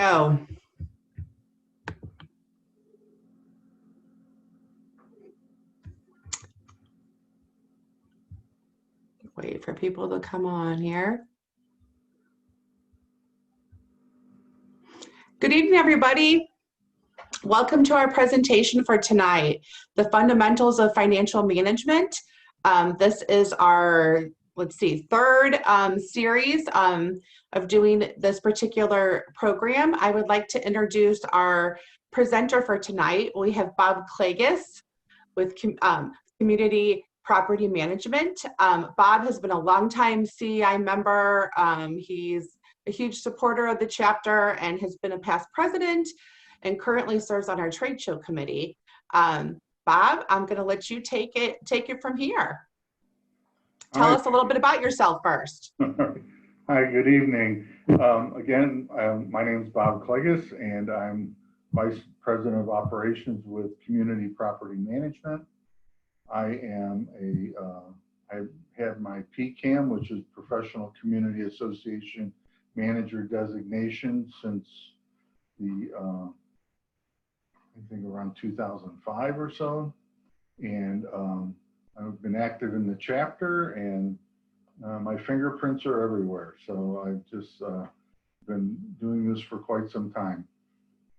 Oh. Wait for people to come on here. Good evening, everybody. Welcome to our presentation for tonight, The Fundamentals of Financial Management. This is our, third series of doing this particular program. I would like to introduce our presenter for tonight. We have Bob Klages with Community Property Management. Bob has been a longtime CEI member. He's a huge supporter of the chapter and has been a past president and currently serves on our trade show committee. Bob, I'm going to let you take it from here. Tell us a little bit about yourself first. Hi, good evening. Again, my name is Bob Klages, and I'm Vice President of Operations with Community Property Management. I have my PCAM, which is Professional Community Association Manager designation since the I think around 2005 or so, and I've been active in the chapter, and my fingerprints are everywhere. So I've just been doing this for quite some time.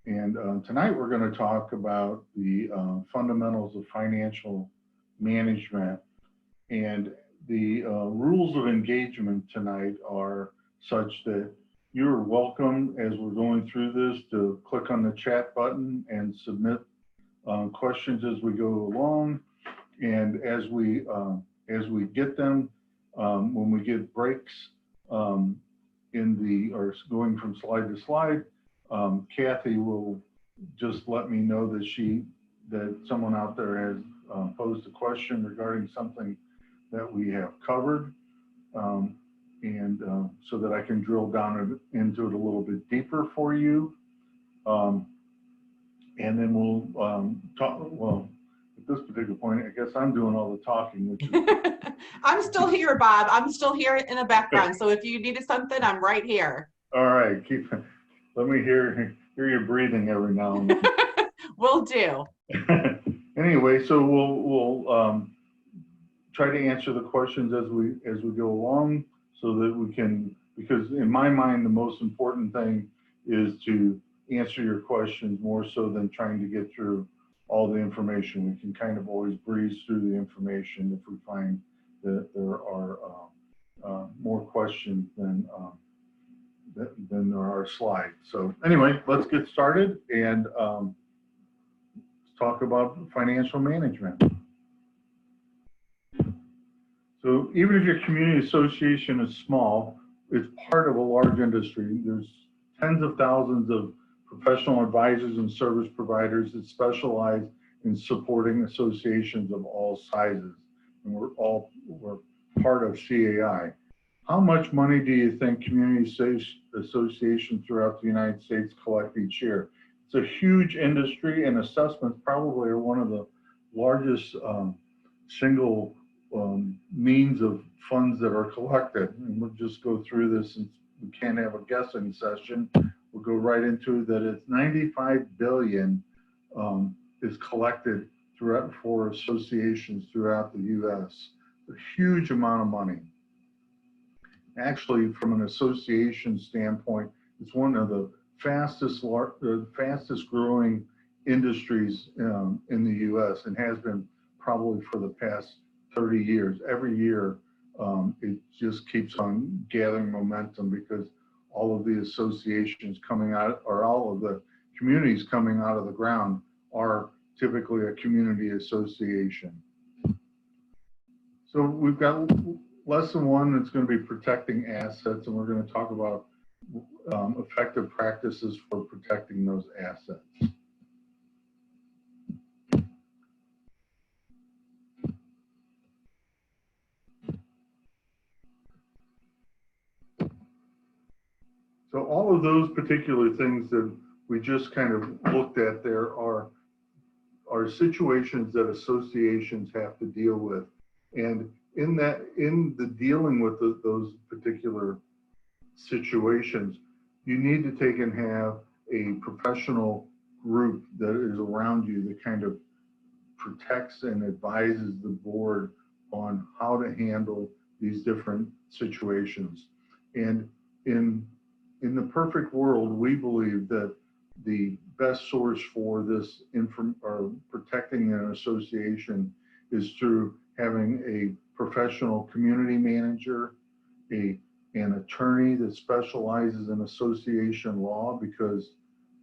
And tonight we're going to talk about the fundamentals of financial management, and the rules of engagement tonight are such that you're welcome, as we're going through this, to click on the chat button and submit questions as we go along. And as we get them, when we get breaks or going from slide to slide, Kathy will just let me know that someone out there has posed a question regarding something that we have covered. So that I can drill down into it a little bit deeper for you. And then we'll talk, well, at this particular point, I guess I'm doing all the talking, which is... I'm still here, Bob. I'm still here in the background. So if you needed something, I'm right here. All right, let me hear you breathing every now and then. Will do. Anyway, so we'll try to answer the questions as we go along, so that we can, because in my mind, the most important thing is to answer your questions more so than trying to get through all the information. We can kind of always breeze through the information if we find that there are more questions than there are slides. So anyway, let's get started and talk about financial management. So even if your community association is small, it's part of a large industry. There's tens of thousands of professional advisors and service providers that specialize in supporting associations of all sizes. And we're part of CAI. How much money do you think community associations throughout the United States collect each year? It's a huge industry, and assessments probably are one of the largest single means of funds that are collected. And we'll just go through this, since we can't have a guessing session. We'll go right into that. It's 95 billion is collected for associations throughout the U.S. A huge amount of money. Actually, from an association standpoint, it's one of the fastest growing industries in the U.S. and has been probably for the past 30 years. Every year, it just keeps on gathering momentum, because all of the associations coming out, or all of the communities coming out of the ground, are typically a community association. So we've got lesson one that's going to be protecting assets, and we're going to talk about effective practices for protecting those assets. So all of those particular things that we just kind of looked at there are situations that associations have to deal with. And in the dealing with those particular situations, you need to take and have a professional group that is around you that kind of protects and advises the board on how to handle these different situations. And in the perfect world, we believe that the best source for this or protecting an association is through having a professional community manager, an attorney that specializes in association law, because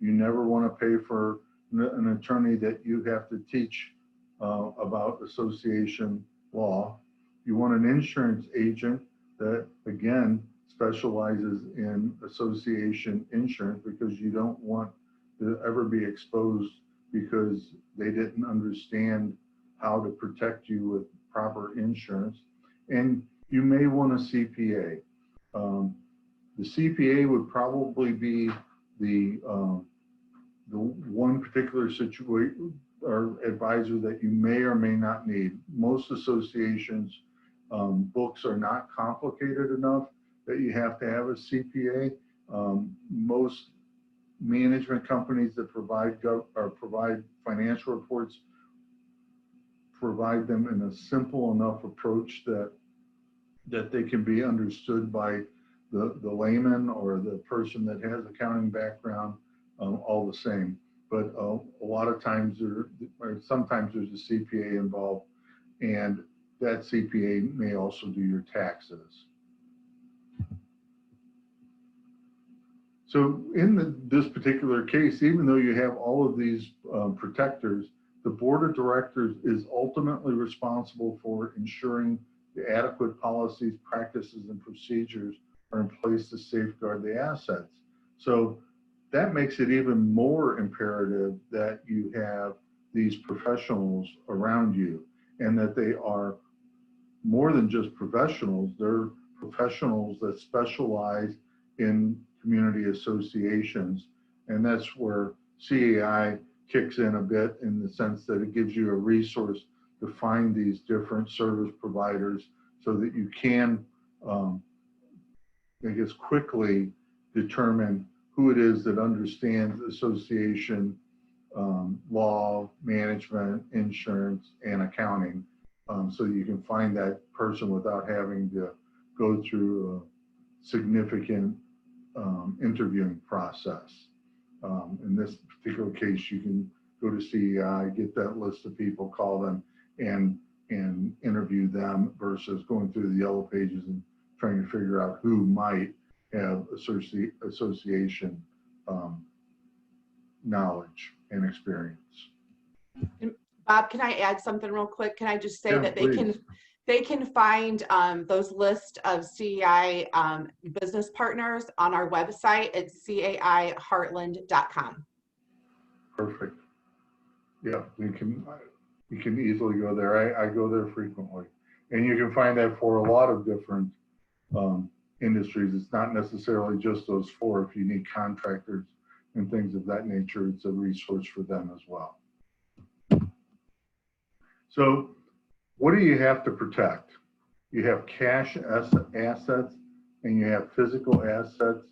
you never want to pay for an attorney that you have to teach about association law. You want an insurance agent that, again, specializes in association insurance, because you don't want to ever be exposed because they didn't understand how to protect you with proper insurance. And you may want a CPA. The CPA would probably be the one particular situation or advisor that you may or may not need. Most associations books are not complicated enough that you have to have a CPA. Most management companies that provide financial reports provide them in a simple enough approach that they can be understood by the layman or the person that has accounting background, all the same. But a lot of times sometimes there's a CPA involved, and that CPA may also do your taxes. So in this particular case, even though you have all of these protectors, the board of directors is ultimately responsible for ensuring the adequate policies, practices, and procedures are in place to safeguard the assets. So that makes it even more imperative that you have these professionals around you, and that they are more than just professionals. They're professionals that specialize in community associations. And that's where CAI kicks in a bit, in the sense that it gives you a resource to find these different service providers so that you can, I guess, quickly determine who it is that understands association law, management, insurance, and accounting, so you can find that person without having to go through a significant interviewing process. In this particular case, you can go to CEI, get that list of people, call them, and interview them, versus going through the yellow pages and trying to figure out who might have association knowledge and experience. Bob, can I add something real quick? Can I just say that please. they can find those lists of CEI business partners on our website at caiheartland.com. Perfect. Yeah, you can easily go there. I go there frequently, and you can find that for a lot of different industries. It's not necessarily just those four. If you need contractors and things of that nature, it's a resource for them as well. So what do you have to protect? You have cash assets, and you have physical assets,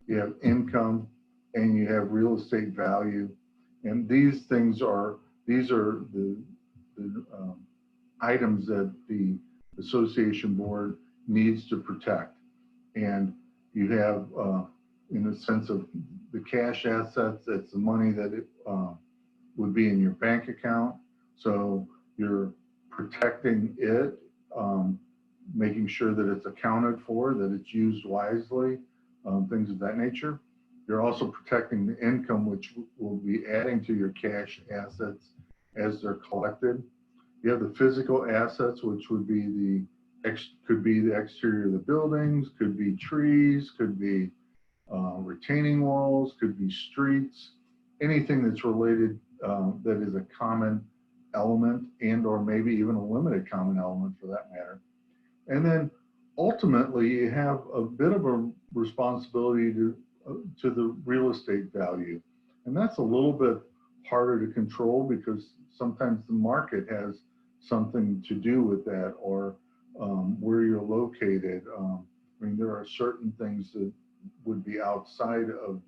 you have income, and you have real estate value. And these things are, the items that the association board needs to protect. And you have, in the sense of the cash assets, that's the money that it would be in your bank account. So you're protecting it, making sure that it's accounted for, that it's used wisely, things of that nature. You're also protecting the income, which will be adding to your cash assets as they're collected. You have the physical assets, which would be could be the exterior of the buildings, could be trees, could be retaining walls, could be streets, anything that's related that is a common element, and or maybe even a limited common element for that matter. And then ultimately you have a bit of a responsibility to the real estate value. And that's a little bit harder to control, because sometimes the market has something to do with that, or where you're located. I mean, there are certain things that would be outside of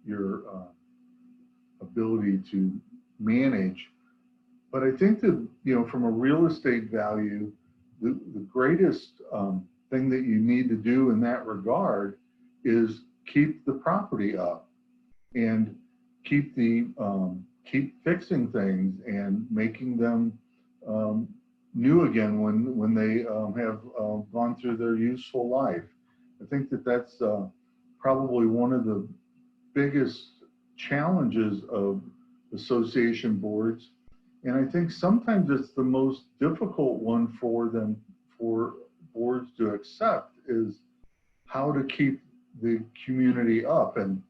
your ability to manage. But I think that, you know, from a real estate value, the greatest thing that you need to do in that regard is keep the property up and keep fixing things and making them new again when they have gone through their useful life. I think that that's probably one of the biggest challenges of association boards. And I think sometimes it's the most difficult one for boards to accept, is how to keep the community up. And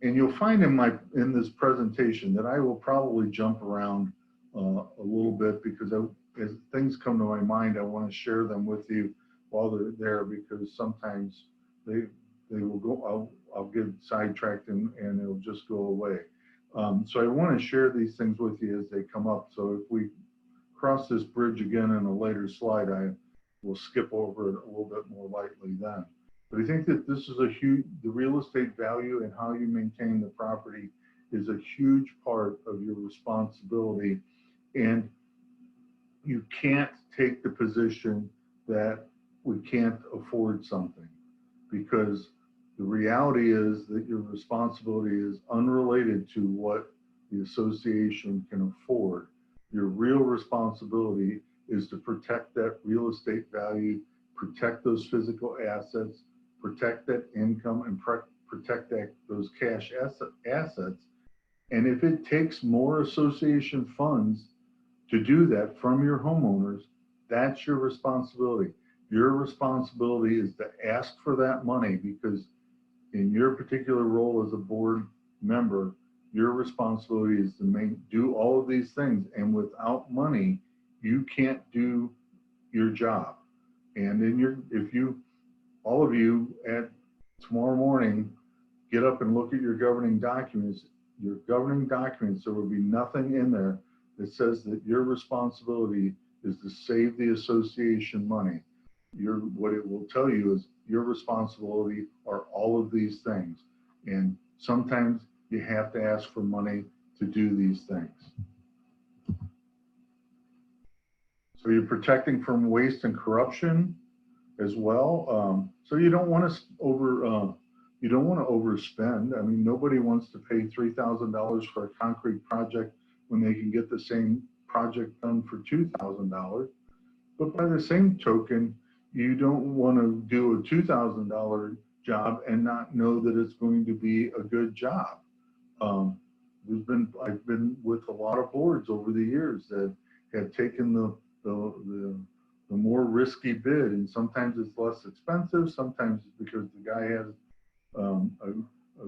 you'll find in this presentation that I will probably jump around a little bit, because as things come to my mind, I want to share them with you while they're there, because sometimes they will go, I'll get sidetracked and it'll just go away. So I want to share these things with you as they come up. So if we cross this bridge again in a later slide, I will skip over it a little bit more lightly then. But I think that this is the real estate value and how you maintain the property is a huge part of your responsibility. And you can't take the position that we can't afford something, because the reality is that your responsibility is unrelated to what the association can afford. Your real responsibility is to protect that real estate value, protect those physical assets, protect that income, and protect those cash assets. And if it takes more association funds to do that from your homeowners, that's your responsibility. Your responsibility is to ask for that money, because in your particular role as a board member, your responsibility is to do all of these things. And without money, you can't do your job. And all of you at tomorrow morning, get up and look at your governing documents. Your governing documents, there will be nothing in there that says that your responsibility is to save the association money. What it will tell you is your responsibility are all of these things. And sometimes you have to ask for money to do these things. So you're protecting from waste and corruption as well. So you don't want to overspend. I mean, nobody wants to pay $3,000 for a concrete project when they can get the same project done for $2,000. But by the same token, you don't want to do a $2,000 job and not know that it's going to be a good job. I've been with a lot of boards over the years that have taken the more risky bid, and sometimes it's less expensive, sometimes it's because the guy has a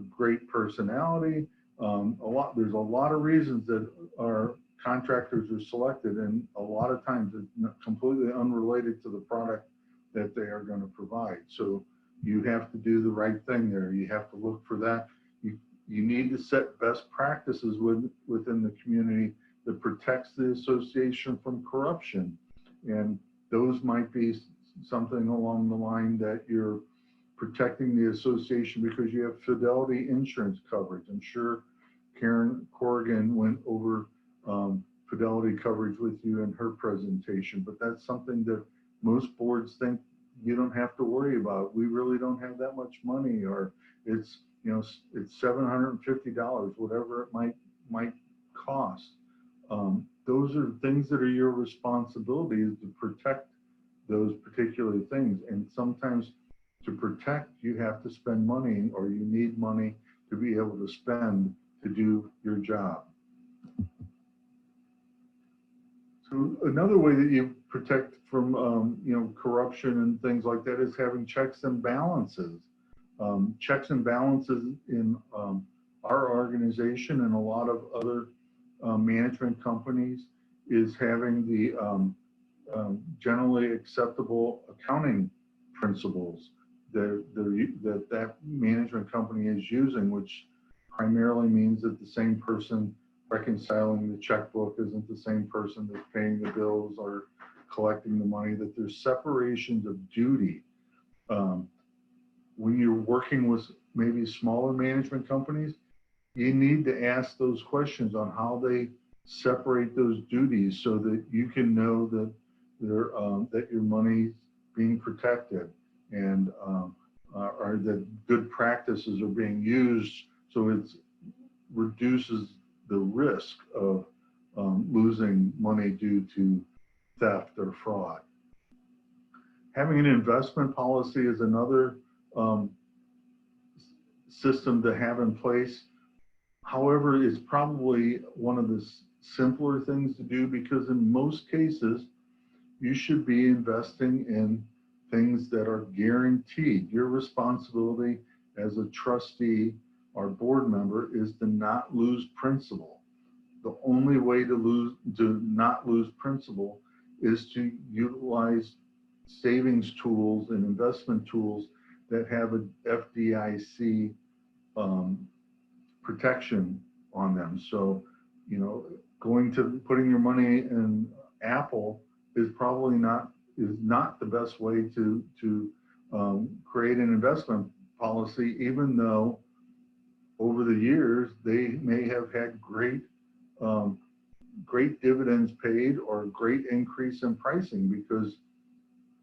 great personality. There's a lot of reasons that our contractors are selected, and a lot of times it's completely unrelated to the product that they are going to provide. So you have to do the right thing there. You have to look for that. You need to set best practices within the community that protects the association from corruption. And those might be something along the line that you're protecting the association because you have fidelity insurance coverage. I'm sure Karen Corrigan went over fidelity coverage with you in her presentation, but that's something that most boards think you don't have to worry about. We really don't have that much money, or it's $750, whatever it might cost. Those are things that are your responsibility, is to protect those particular things. And sometimes to protect, you have to spend money, or you need money to be able to spend to do your job. So another way that you protect from corruption and things like that is having checks and balances. Checks and balances in our organization and a lot of other management companies is having the generally acceptable accounting principles that management company is using, which primarily means that the same person reconciling the checkbook isn't the same person that's paying the bills or collecting the money, that there's separations of duty. When you're working with maybe smaller management companies, you need to ask those questions on how they separate those duties so that you can know that that your money's being protected, and or that good practices are being used, so it reduces the risk of losing money due to theft or fraud. Having an investment policy is another system to have in place. However, it's probably one of the simpler things to do, because in most cases, you should be investing in things that are guaranteed. Your responsibility as a trustee or board member is to not lose principal. The only way to not lose principal is to utilize savings tools and investment tools that have an FDIC protection on them. So, you know, putting your money in Apple is probably not the best way to create an investment policy, even though over the years they may have had great dividends paid or great increase in pricing, because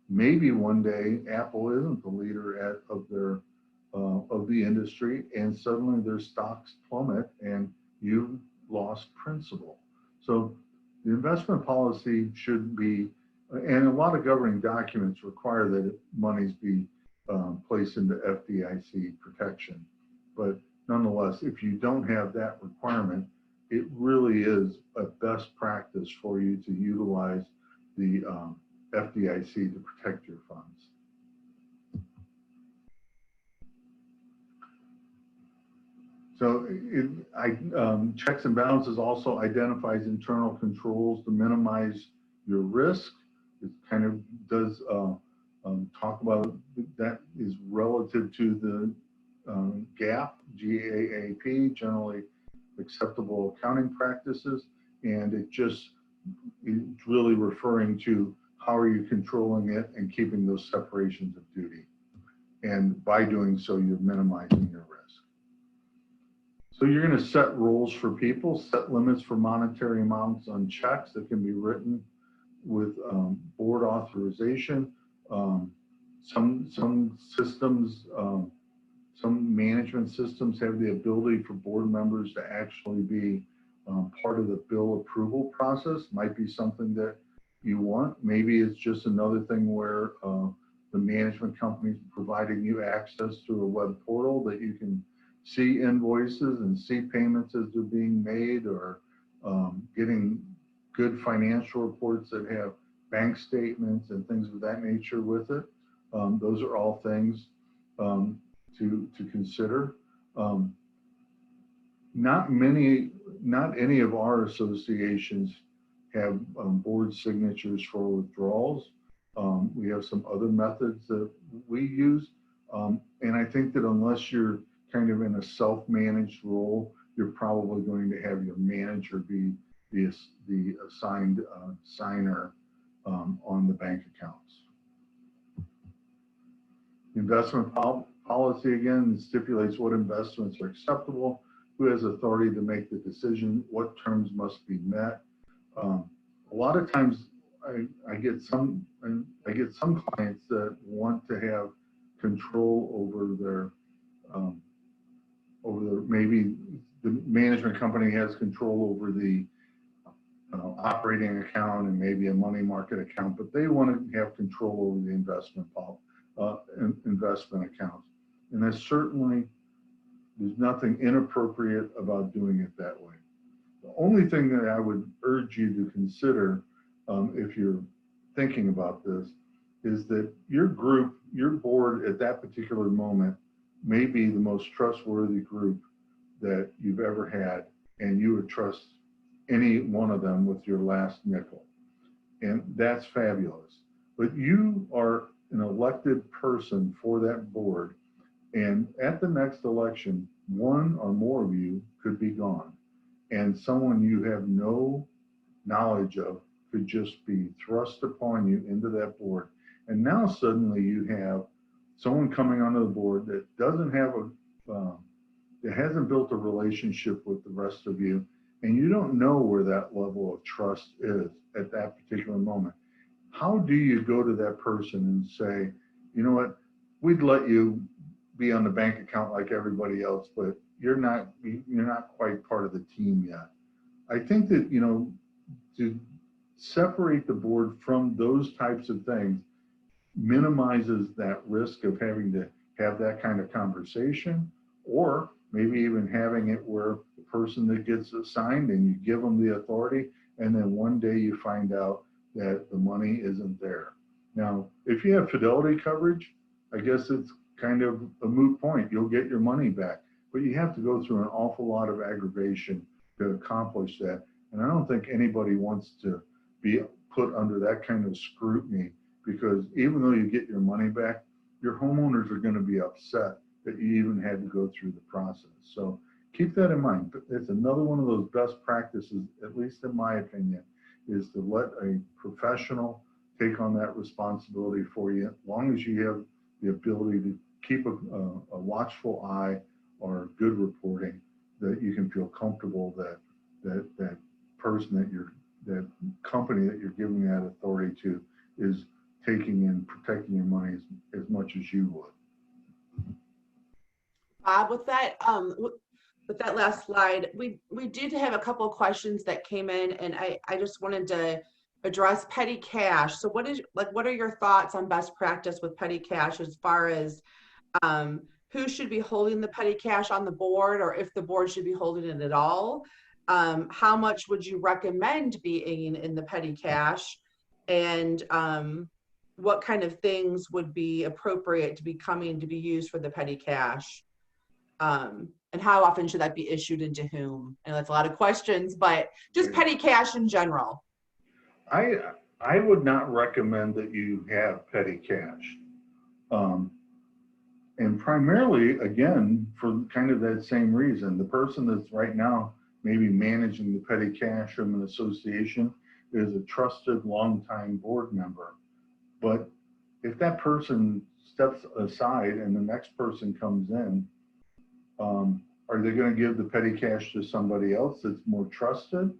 maybe one day Apple isn't the leader of the industry, and suddenly their stocks plummet and you've lost principal. So the investment policy should be, and a lot of governing documents require that monies be placed into FDIC protection. But nonetheless, if you don't have that requirement, it really is a best practice for you to utilize the FDIC to protect your funds. So checks and balances also identifies internal controls to minimize your risk. It kind of does talk about that is relative to the GAAP, GAAP, generally acceptable accounting practices, and it's really referring to how are you controlling it and keeping those separations of duty. And by doing so, you're minimizing your risk. So you're going to set rules for people, set limits for monetary amounts on checks that can be written with board authorization. Some systems, some management systems have the ability for board members to actually be part of the bill approval process. Might be something that you want. Maybe it's just another thing where the management company is providing you access through a web portal that you can see invoices and see payments as they're being made, or getting good financial reports that have bank statements and things of that nature with it. Those are all things to consider. Not any of our associations have board signatures for withdrawals. We have some other methods that we use. And I think that unless you're kind of in a self-managed role, you're probably going to have your manager be the assigned signer on the bank accounts. Investment policy, again, stipulates what investments are acceptable, who has authority to make the decision, what terms must be met. A lot of times I get some clients that want to have control over their maybe the management company has control over the operating account and maybe a money market account, but they want to have control over the investment accounts. And there's nothing inappropriate about doing it that way. The only thing that I would urge you to consider if you're thinking about this is that your group, your board at that particular moment may be the most trustworthy group that you've ever had, and you would trust any one of them with your last nickel. And that's fabulous. But you are an elected person for that board, and at the next election, one or more of you could be gone, and someone you have no knowledge of could just be thrust upon you into that board. And now suddenly you have someone coming onto the board that doesn't have that hasn't built a relationship with the rest of you, and you don't know where that level of trust is at that particular moment, how do you go to that person and say, you know what, we'd let you be on the bank account like everybody else, but you're not quite part of the team yet. I think that, you know, to separate the board from those types of things minimizes that risk of having to have that kind of conversation, or maybe even having it where the person that gets assigned and you give them the authority, and then one day you find out that the money isn't there. Now, if you have fidelity coverage, I guess it's kind of a moot point. You'll get your money back, but you have to go through an awful lot of aggravation to accomplish that. And I don't think anybody wants to be put under that kind of scrutiny, because even though you get your money back, your homeowners are going to be upset that you even had to go through the process. So keep that in mind. It's another one of those best practices, at least in my opinion, is to let a professional take on that responsibility for you, as long as you have the ability to keep a watchful eye or good reporting, that you can feel comfortable that that person that company that you're giving that authority to is taking and protecting your money as much as you would. Bob, with that last slide, we did have a couple of questions that came in, and I just wanted to address petty cash. So what are your thoughts on best practice with petty cash, as far as who should be holding the petty cash on the board, or if the board should be holding it at all? How much would you recommend being in the petty cash? And what kind of things would be appropriate to be used for the petty cash? And how often should that be issued, and to whom? And that's a lot of questions, but just petty cash in general. I would not recommend that you have petty cash. And primarily, again, for kind of that same reason, the person that's right now maybe managing the petty cash from an association is a trusted longtime board member. But if that person steps aside and the next person comes in, are they going to give the petty cash to somebody else that's more trusted?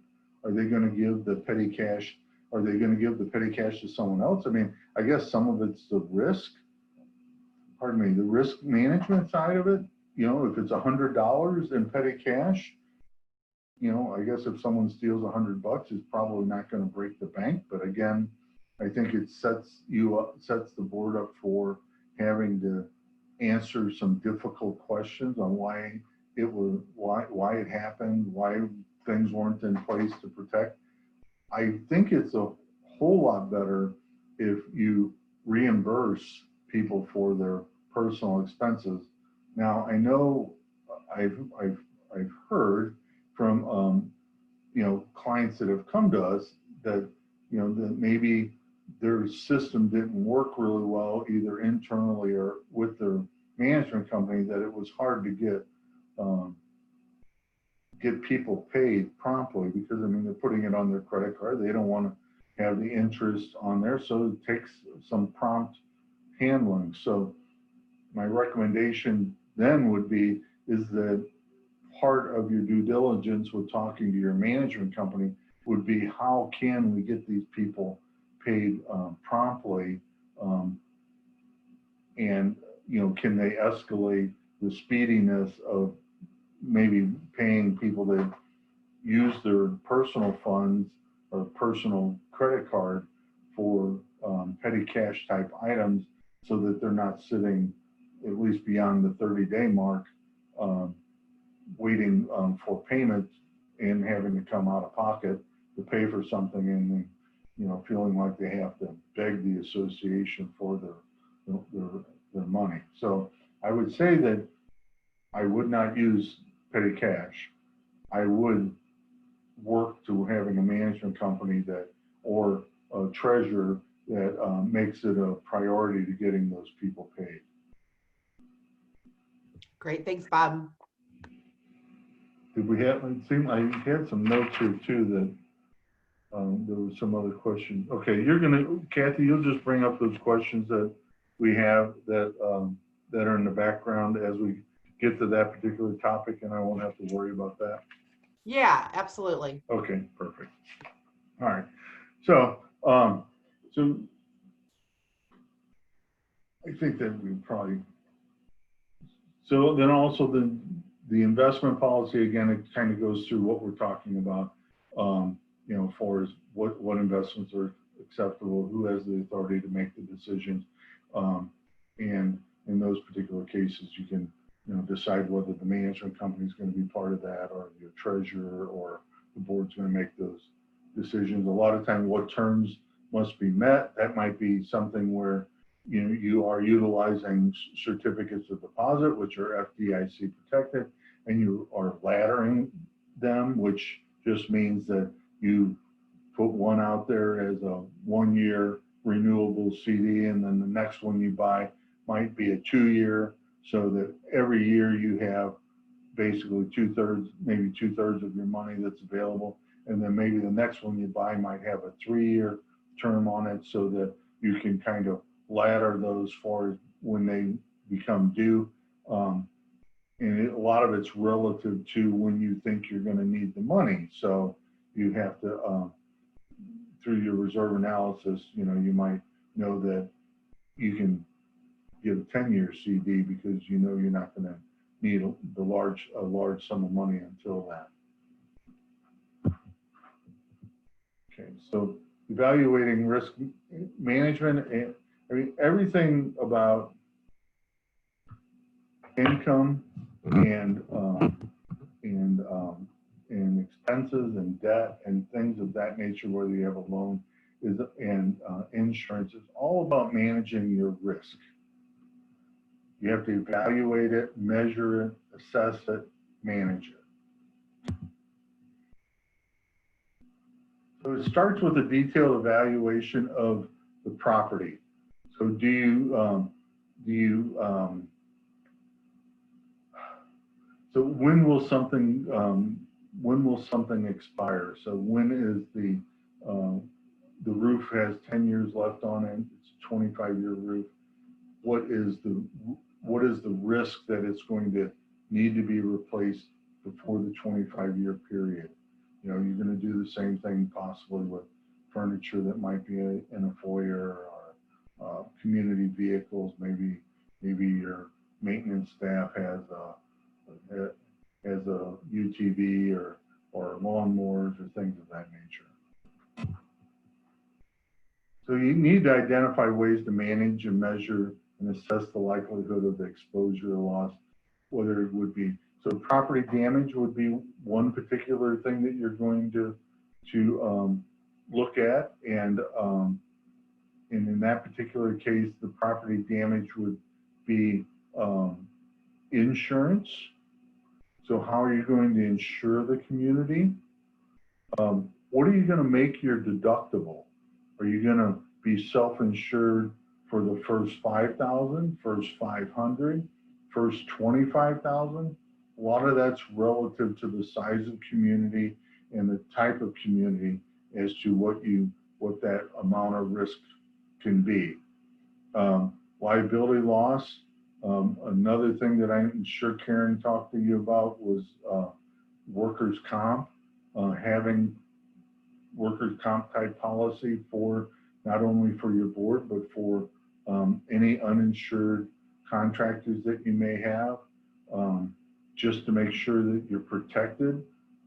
Are they going to give the petty cash? Are they going to give the petty cash to someone else? I mean, I guess some of it's the risk, the risk management side of it. You know, if it's $100 in petty cash, you know, I guess if someone steals $100, it's probably not going to break the bank. But again, I think it sets the board up for having to answer some difficult questions on why it happened, why things weren't in place to protect. I think it's a whole lot better if you reimburse people for their personal expenses. Now, I know I've heard from you know, clients that have come to us that, you know, that maybe their system didn't work really well, either internally or with their management company, that it was hard to get people paid promptly, because I mean, they're putting it on their credit card. They don't want to have the interest on there, so it takes some prompt handling. So my recommendation then would be is that part of your due diligence with talking to your management company would be, how can we get these people paid promptly, and you know, can they escalate the speediness of maybe paying people that use their personal funds or personal credit card for petty cash type items, so that they're not sitting at least beyond the 30-day mark waiting for payment and having to come out of pocket to pay for something, and you know, feeling like they have to beg the association for their money. So I would say that I would not use petty cash. I would work to having a management company that, or a treasurer that makes it a priority to getting those people paid. Great, thanks, Bob. Did we have, it seemed I had some notes here too that there was some other questions. Okay, Kathy, you'll just bring up those questions that we have that that are in the background as we get to that particular topic and I won't have to worry about that? Yeah, absolutely. Okay, perfect. All right. So, so I think that we probably, so then also the investment policy, again, it kind of goes through what we're talking about, you know, for as what investments are acceptable, who has the authority to make the decisions. And in those particular cases, you can, you know, decide whether the management company is going to be part of that, or your treasurer, or the board's going to make those decisions. A lot of times, what terms must be met, that might be something where, you know, you are utilizing certificates of deposit, which are FDIC protected, and you are laddering them, which just means that you put one out there as a 1-year renewable CD, and then the next one you buy might be a 2-year, so that every year you have basically maybe two thirds of your money that's available. And then maybe the next one you buy might have a 3-year term on it, so that you can kind of ladder those for when they become due. And a lot of it's relative to when you think you're going to need the money. So you have to, through your reserve analysis, you know, you might know that you can get a 10-year CD because you know you're not going to need a large sum of money until that. Okay, so evaluating risk management, and I mean, everything about income and expenses and debt and things of that nature, whether you have a loan and insurance, is all about managing your risk. You have to evaluate it, measure it, assess it, manage it. So it starts with a detailed evaluation of the property. So so when will something expire? So when is the roof has 10 years left on it, it's a 25-year roof. What is the risk that it's going to need to be replaced before the 25-year period? You know, you're going to do the same thing possibly with furniture that might be in a foyer, or community vehicles. Maybe your maintenance staff has a UTV or lawnmowers or things of that nature. So you need to identify ways to manage and measure and assess the likelihood of the exposure or loss, whether it would be, so property damage would be one particular thing that you're going to look at, and in that particular case, the property damage would be insurance. So how are you going to insure the community? What are you going to make your deductible? Are you going to be self-insured for the first 5,000, first 500, first 25,000? A lot of that's relative to the size of community and the type of community as to what that amount of risk can be. Liability loss. Another thing that I'm sure Karen talked to you about was workers' comp. Having workers' comp type policy for not only for your board, but for any uninsured contractors that you may have, just to make sure that you're protected,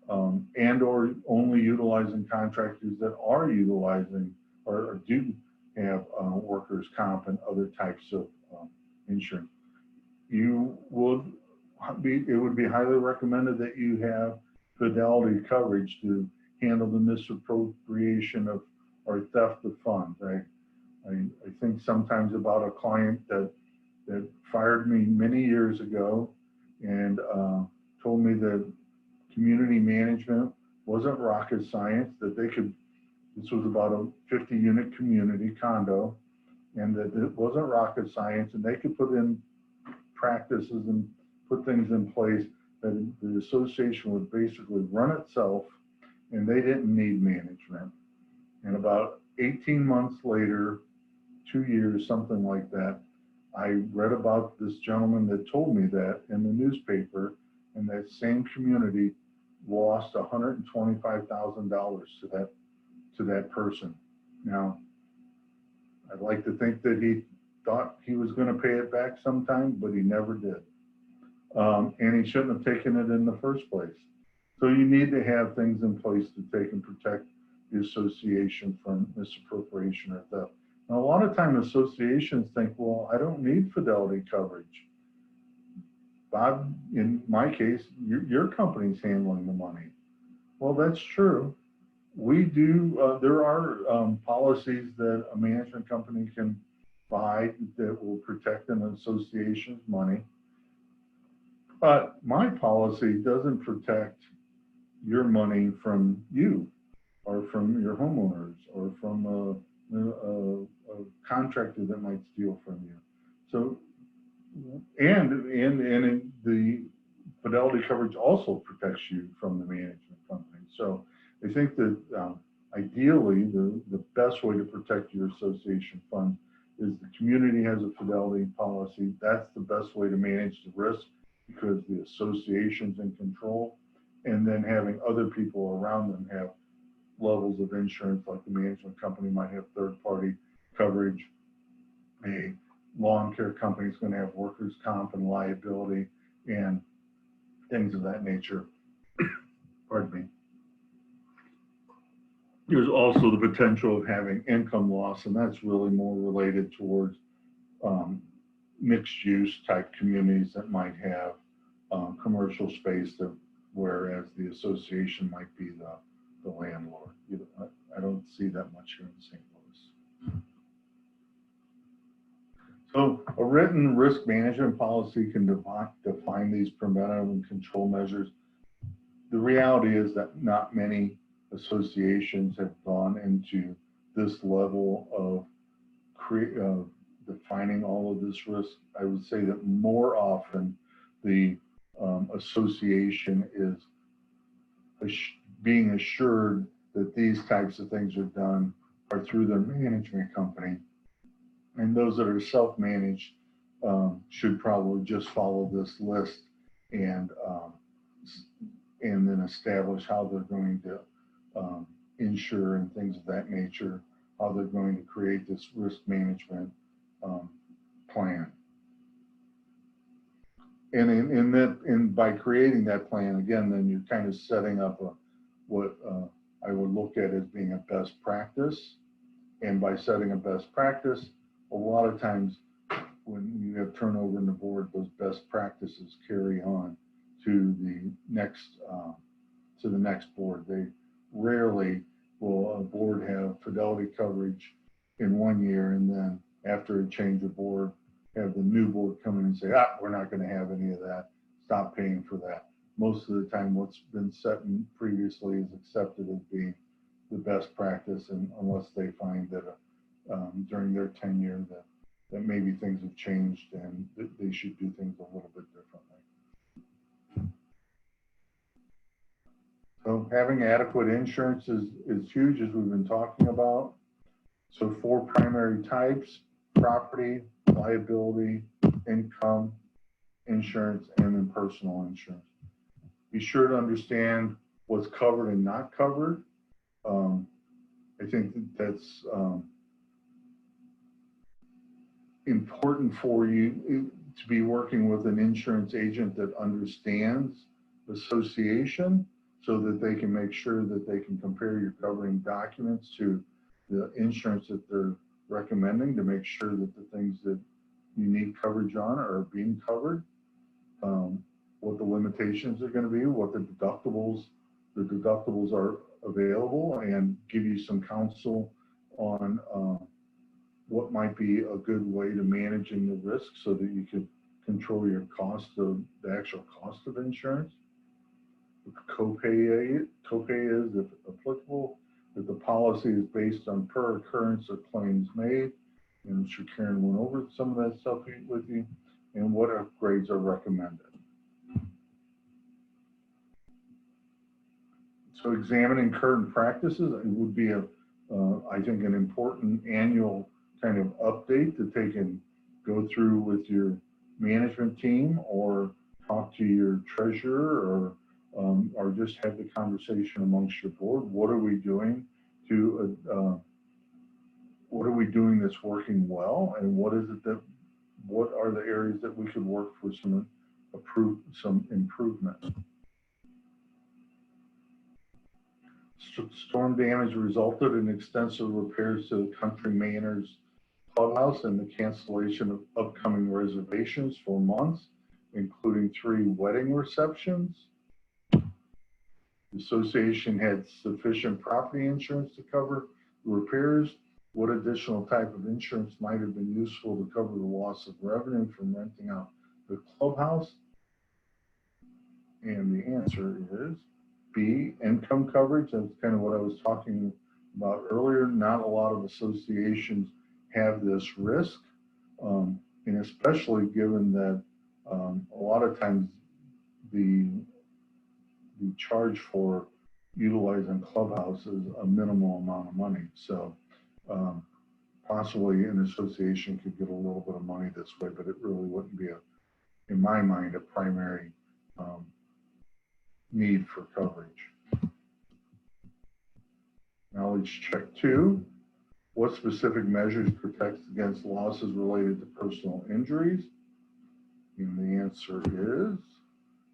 and or only utilizing contractors that are utilizing or do have workers' comp and other types of insurance. It would be highly recommended that you have fidelity coverage to handle the misappropriation of or theft of funds. I think sometimes about a client that fired me many years ago and told me that community management wasn't rocket science, that they could, this was about a 50-unit community condo, and that it wasn't rocket science, and they could put in practices and put things in place that the association would basically run itself, and they didn't need management. And about 18 months later, 2 years, something like that, I read about this gentleman that told me that in the newspaper, and that same community lost $125,000 to that person. Now, I'd like to think that he thought he was going to pay it back sometime, but he never did. And he shouldn't have taken it in the first place. So you need to have things in place to take and protect the association from misappropriation or theft. Now, a lot of times associations think, well, I don't need fidelity coverage. Bob, in my case, your company's handling the money. Well, that's true. We do, there are policies that a management company can buy that will protect an association's money. But my policy doesn't protect your money from you or from your homeowners or from a contractor that might steal from you. So, and the fidelity coverage also protects you from the management company. So I think that ideally the best way to protect your association fund is the community has a fidelity policy. That's the best way to manage the risk because the association's in control, and then having other people around them have levels of insurance, like the management company might have third-party coverage. A lawn care company is going to have workers' comp and liability and things of that nature. Pardon me. There's also the potential of having income loss, and that's really more related towards mixed use type communities that might have commercial space, whereas the association might be the landlord. I don't see that much here in St. Louis. So a written risk management policy can define these preventive and control measures. The reality is that not many associations have gone into this level of defining all of this risk. I would say that more often the association is being assured that these types of things are done are through their management company. And those that are self-managed should probably just follow this list and then establish how they're going to insure and things of that nature, how they're going to create this risk management plan. And by creating that plan, again, then you're kind of setting up what I would look at as being a best practice. And by setting a best practice, a lot of times when you have turnover in the board, those best practices carry on to the next board. They rarely will a board have fidelity coverage in 1 year, and then after a change of board, have the new board come in and say, we're not going to have any of that. Stop paying for that. Most of the time, what's been set in previously is accepted as being the best practice, and unless they find that during their tenure that maybe things have changed and they should do things a little bit differently. So having adequate insurance is huge, as we've been talking about. So 4 primary types: property, liability, income, insurance, and then personal insurance. Be sure to understand what's covered and not covered. I think that's important for you to be working with an insurance agent that understands association, so that they can make sure that they can compare your covering documents to the insurance that they're recommending, to make sure that the things that you need coverage on are being covered, what the limitations are going to be, what the deductibles are available, and give you some counsel on what might be a good way to managing the risk so that you can control your cost of the actual cost of insurance. Copay is, if applicable, that the policy is based on per occurrence of claims made. And I'm sure Karen went over some of that stuff with you, and what upgrades are recommended. So examining current practices would be I think an important annual kind of update to take and go through with your management team or talk to your treasurer or just have the conversation amongst your board. What are we doing to, what are we doing that's working well, and what is it that, what are the areas that we could work for some improvement? Storm damage resulted in extensive repairs to the Country Manor's clubhouse and the cancellation of upcoming reservations for months, including 3 wedding receptions. The association had sufficient property insurance to cover the repairs. What additional type of insurance might have been useful to cover the loss of revenue from renting out the clubhouse? And the answer is B, income coverage. That's kind of what I was talking about earlier. Not a lot of associations have this risk, and especially given that a lot of times the charge for utilizing clubhouse is a minimal amount of money. So possibly an association could get a little bit of money this way, but it really wouldn't be, in my mind, a primary need for coverage. Knowledge check 2. What specific measures protects against losses related to personal injuries? And the answer is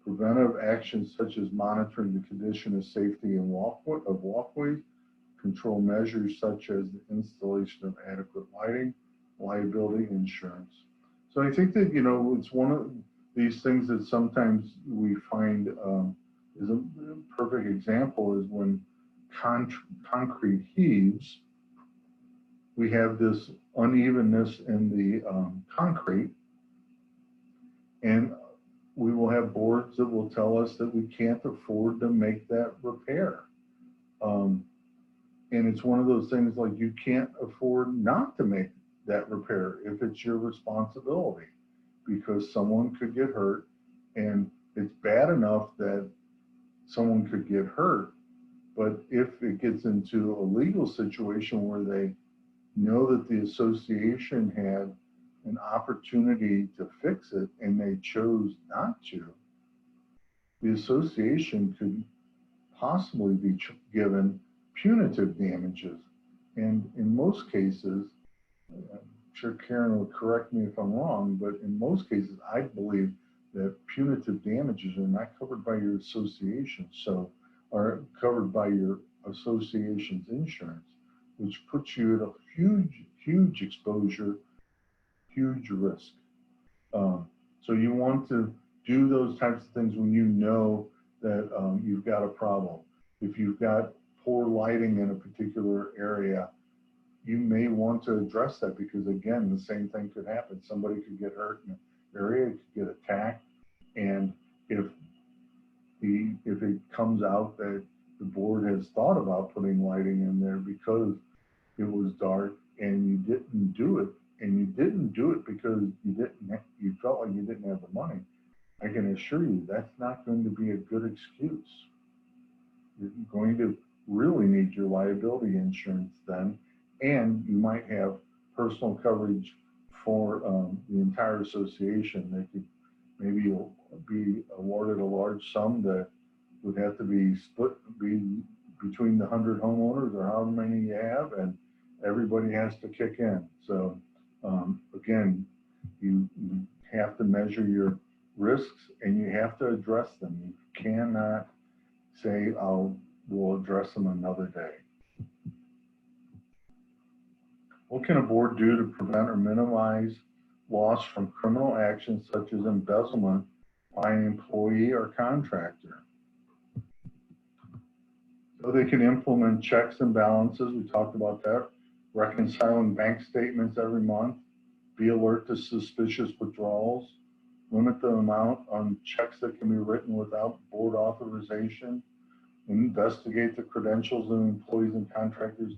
preventive actions such as monitoring the condition of safety and walkways, control measures such as the installation of adequate lighting, liability insurance. So I think that, you know, it's one of these things that sometimes we find is a perfect example is when concrete heaves, we have this unevenness in the concrete, and we will have boards that will tell us that we can't afford to make that repair. And it's one of those things like you can't afford not to make that repair if it's your responsibility, because someone could get hurt, and it's bad enough that someone could get hurt, but if it gets into a legal situation where they know that the association had an opportunity to fix it and they chose not to, the association could possibly be given punitive damages. And in most cases, I'm sure Karen will correct me if I'm wrong, but in most cases, I believe that punitive damages are not covered by your association, so are covered by your association's insurance, which puts you at a huge exposure, huge risk. So you want to do those types of things when you know that you've got a problem. If you've got poor lighting in a particular area, you may want to address that, because again, the same thing could happen. Somebody could get hurt in the area, could get attacked, and if it comes out that the board has thought about putting lighting in there because it was dark and you didn't do it, and you didn't do it because you felt like you didn't have the money, I can assure you that's not going to be a good excuse. You're going to really need your liability insurance then, and you might have personal coverage for the entire association. They could maybe be awarded a large sum that would have to be split between the 100 homeowners or how many you have, and everybody has to kick in. So again, you have to measure your risks and you have to address them. You cannot say, we'll address them another day. What can a board do to prevent or minimize loss from criminal actions such as embezzlement by an employee or contractor? So they can implement checks and balances. We talked about that. Reconciling bank statements every month. Be alert to suspicious withdrawals. Limit the amount on checks that can be written without board authorization. Investigate the credentials of employees and contractors,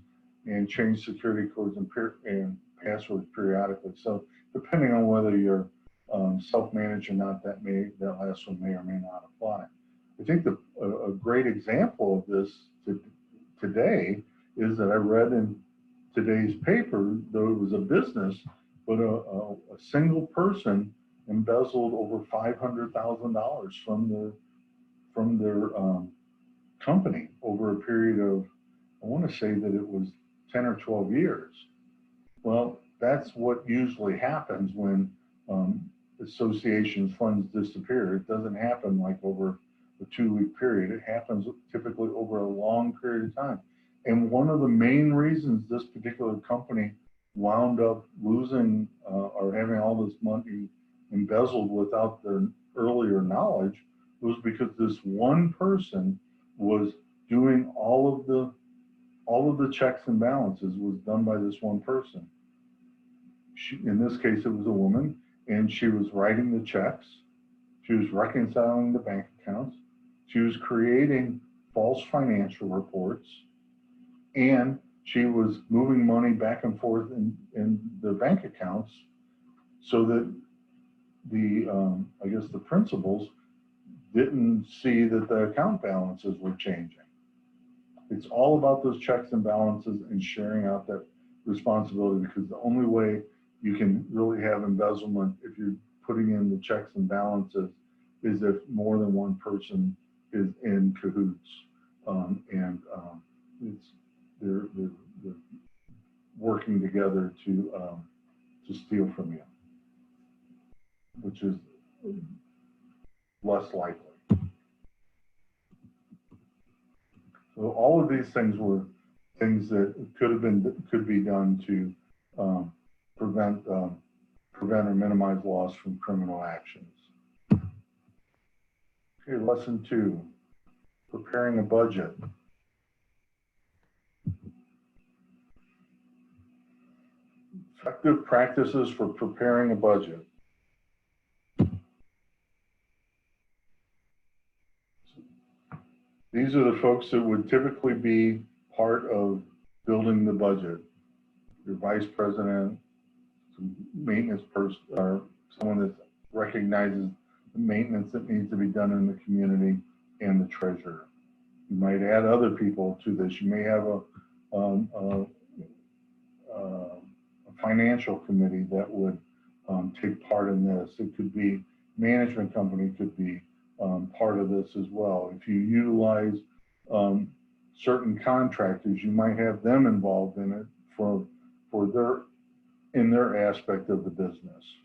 and change security codes and passwords periodically. So depending on whether you're self-managed or not, that last one may or may not apply. I think a great example of this today is that I read in today's paper, though it was a business, but a single person embezzled over $500,000 from their company over a period of, I want to say that it was 10 or 12 years. Well, that's what usually happens when association funds disappear. It doesn't happen like over a 2-week period. It happens typically over a long period of time. And one of the main reasons this particular company wound up losing or having all this money embezzled without their earlier knowledge was because this one person was doing all of the checks and balances was done by this one person. In this case, it was a woman, and she was writing the checks. She was reconciling the bank accounts. She was creating false financial reports, and she was moving money back and forth in the bank accounts so that the, I guess the principals didn't see that the account balances were changing. It's all about those checks and balances and sharing out that responsibility, because the only way you can really have embezzlement if you're putting in the checks and balances is if more than one person is in cahoots, they're working together to steal from you, which is less likely. So all of these things were things that could be done to prevent or minimize loss from criminal actions. Okay, lesson 2, preparing a budget. Effective practices for preparing a budget. These are the folks that would typically be part of building the budget. Your vice president, some maintenance person, or someone that recognizes the maintenance that needs to be done in the community, and the treasurer. You might add other people to this. You may have a financial committee that would take part in this. It could be management company could be part of this as well. If you utilize certain contractors, you might have them involved in it for their aspect of the business.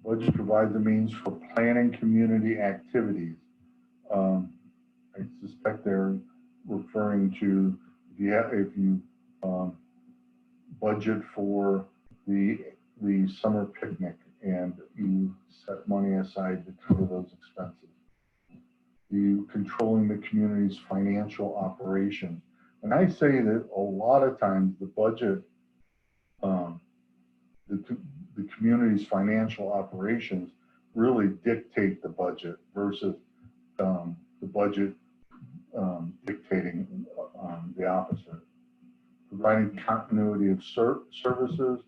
Budget provides a means for planning community activities. I suspect they're referring to if you budget for the summer picnic and you set money aside to cover those expenses. You controlling the community's financial operation. And I say that a lot of times the budget, the community's financial operations really dictate the budget versus the budget dictating the opposite. Providing continuity of services,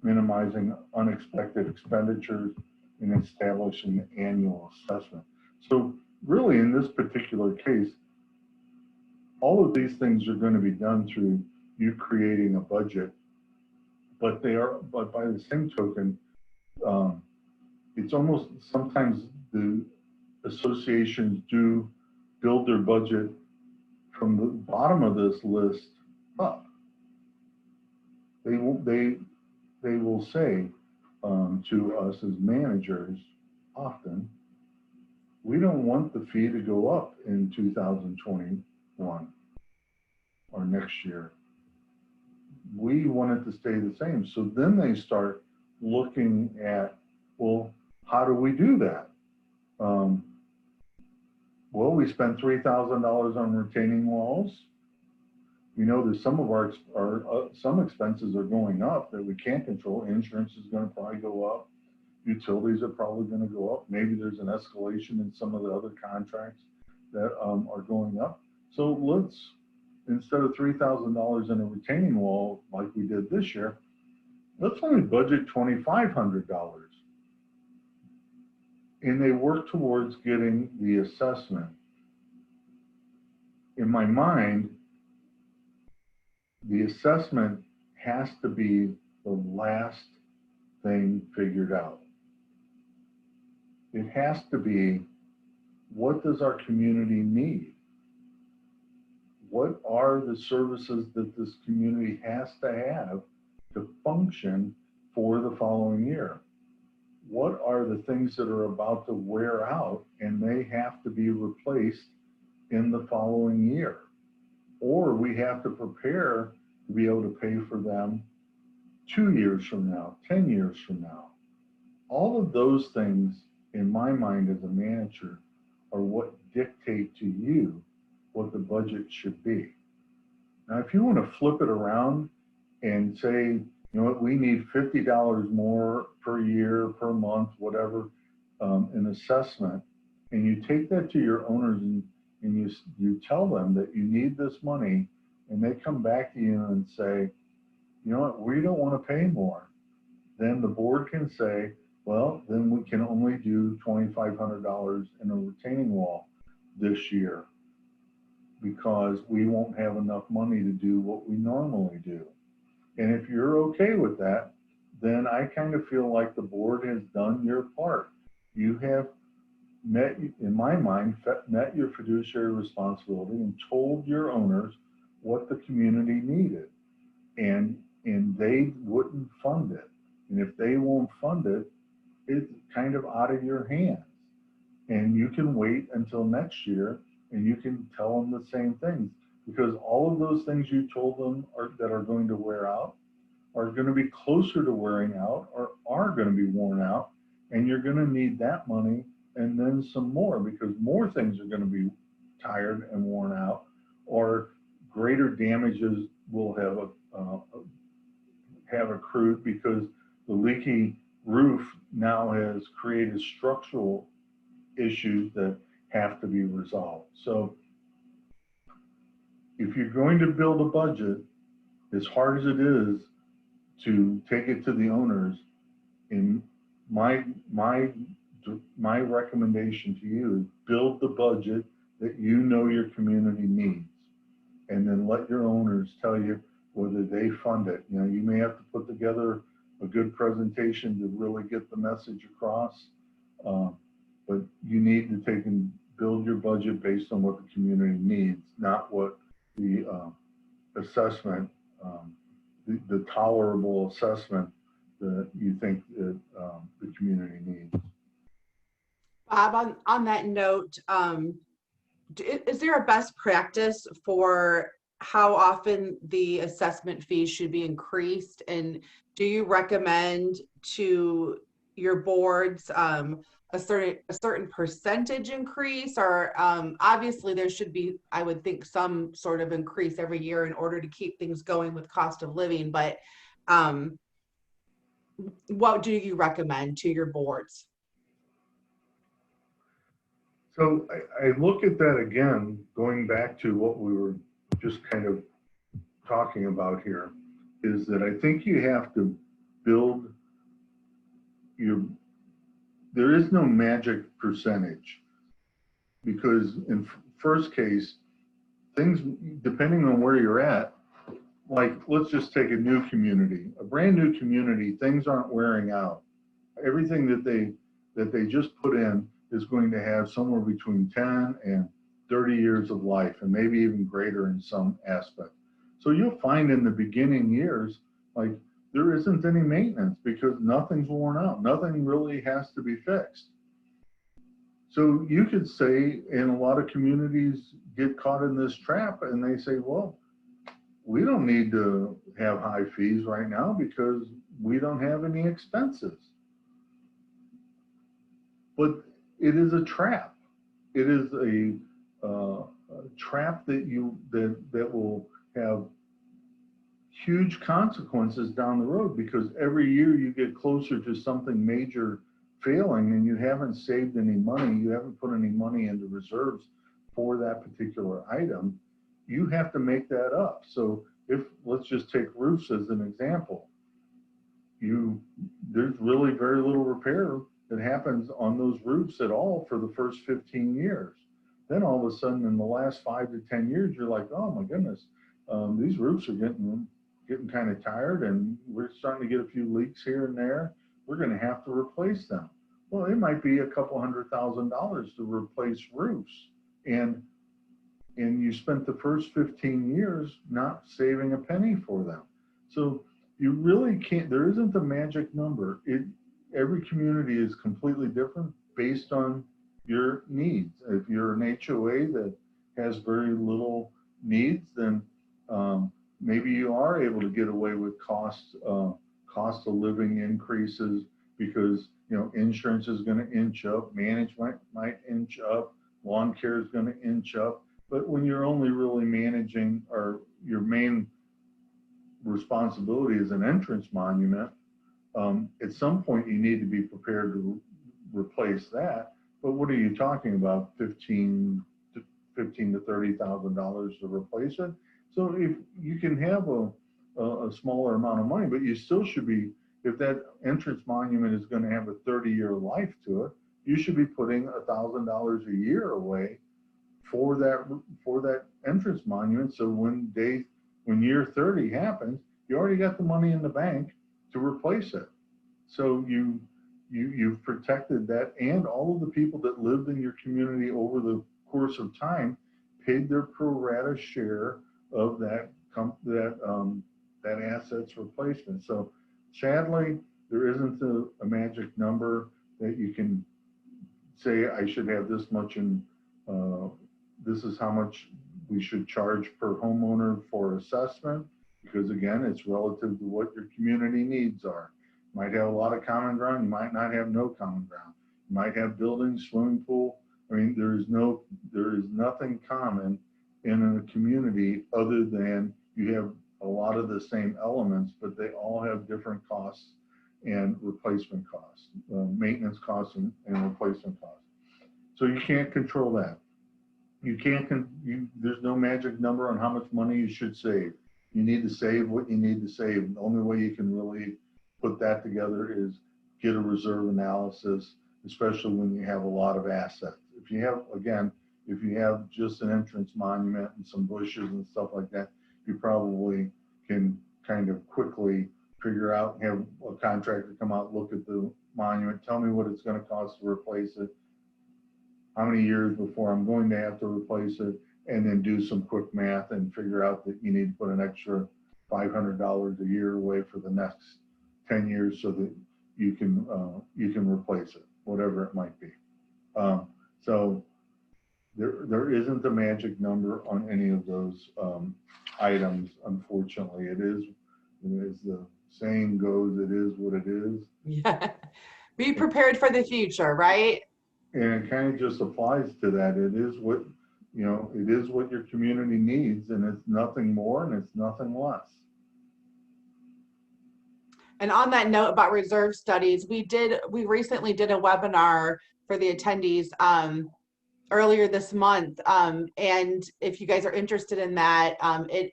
minimizing unexpected expenditures, and establishing an annual assessment. So really in this particular case, all of these things are going to be done through you creating a budget, but by the same token, it's almost sometimes the associations do build their budget from the bottom of this list up. They will say to us as managers often, we don't want the fee to go up in 2021 or next year. We want it to stay the same. So then they start looking at, well, how do we do that? Well, we spent $3,000 on retaining walls. We know that some of some expenses are going up that we can't control. Insurance is going to probably go up. Utilities are probably going to go up. Maybe there's an escalation in some of the other contracts that are going up. So let's, instead of $3,000 in a retaining wall like we did this year, let's only budget $2,500. And they work towards getting the assessment. In my mind, the assessment has to be the last thing figured out. It has to be, what does our community need? What are the services that this community has to have to function for the following year? What are the things that are about to wear out and may have to be replaced in the following year? Or we have to prepare to be able to pay for them 2 years from now, 10 years from now. All of those things, in my mind as a manager, are what dictate to you what the budget should be. Now, if you want to flip it around and say, you know what, we need $50 more per year, per month, whatever, an assessment, and you take that to your owners and you tell them that you need this money, and they come back to you and say, you know what, we don't want to pay more, then the board can say, well, then we can only do $2,500 in a retaining wall this year because we won't have enough money to do what we normally do. And if you're okay with that, then I kind of feel like the board has done your part. You have met, in my mind, met your fiduciary responsibility and told your owners what the community needed. And they wouldn't fund it. And if they won't fund it, it's kind of out of your hands. And you can wait until next year and you can tell them the same things, because all of those things you told them that are going to wear out are going to be closer to wearing out or are going to be worn out. And you're going to need that money and then some more, because more things are going to be tired and worn out, or greater damages will have accrued because the leaky roof now has created structural issues that have to be resolved. So if you're going to build a budget, as hard as it is to take it to the owners, in my recommendation to you is build the budget that you know your community needs, and then let your owners tell you whether they fund it. You know, you may have to put together a good presentation to really get the message across, but you need to take and build your budget based on what the community needs, not what the assessment, the tolerable assessment that you think that the community needs. Bob, on that note, is there a best practice for how often the assessment fees should be increased? And do you recommend to your boards a certain percentage increase, or obviously there should be, I would think, some sort of increase every year in order to keep things going with cost of living, but what do you recommend to your boards? So I look at that again, going back to what we were just kind of talking about here, is that I think you have to build there is no magic percentage, because in first case, things, depending on where you're at, like let's just take a new community, a brand new community, things aren't wearing out. Everything that they just put in is going to have somewhere between 10 and 30 years of life, and maybe even greater in some aspect. So you'll find in the beginning years, like there isn't any maintenance because nothing's worn out. Nothing really has to be fixed. So you could say, and a lot of communities get caught in this trap and they say, well, we don't need to have high fees right now because we don't have any expenses. But it is a trap. It is a trap that will have huge consequences down the road, because every year you get closer to something major failing and you haven't saved any money, you haven't put any money into reserves for that particular item, you have to make that up. So if, let's just take roofs as an example, there's really very little repair that happens on those roofs at all for the first 15 years. Then all of a sudden in the last 5 to 10 years, you're like, oh my goodness, these roofs are getting kind of tired, and we're starting to get a few leaks here and there. We're going to have to replace them. Well, it might be a couple $100,000 to replace roofs, and you spent the first 15 years not saving a penny for them. So you really can't, there isn't a magic number. Every community is completely different based on your needs. If you're an HOA that has very little needs, then maybe you are able to get away with cost of living increases because, you know, insurance is going to inch up, management might inch up, lawn care is going to inch up. But when you're only really managing, or your main responsibility is an entrance monument, at some point you need to be prepared to replace that. But what are you talking about? $15,000 to $30,000 to replace it? So if you can have a smaller amount of money, but you still should be, if that entrance monument is going to have a 30-year life to it, you should be putting $1,000 a year away for that entrance monument. So when year 30 happens, you already got the money in the bank to replace it. So you've protected that, and all of the people that lived in your community over the course of time paid their pro rata share of that asset's replacement. So sadly, there isn't a magic number that you can say I should have this much in. This is how much we should charge per homeowner for assessment, because again, it's relative to what your community needs are. You might have a lot of common ground, you might not have no common ground. You might have buildings, swimming pool. I mean, there is nothing common in a community other than you have a lot of the same elements, but they all have different costs and replacement costs, maintenance costs and replacement costs. So you can't control that. You can't, there's no magic number on how much money you should save. You need to save what you need to save. The only way you can really put that together is get a reserve analysis, especially when you have a lot of assets. If you have just an entrance monument and some bushes and stuff like that, you probably can kind of quickly figure out, have a contractor come out, look at the monument, tell me what it's going to cost to replace it, how many years before I'm going to have to replace it, and then do some quick math and figure out that you need to put an extra $500 a year away for the next 10 years so that you can replace it, whatever it might be. So there isn't a magic number on any of those items, unfortunately. It is, as the saying goes, it is what it is. Yeah. Be prepared for the future, right? And it kind of just applies to that. It is what, you know, it is what your community needs, and it's nothing more and it's nothing less. And on that note about reserve studies, we recently did a webinar for the attendees earlier this month. And if you guys are interested in that,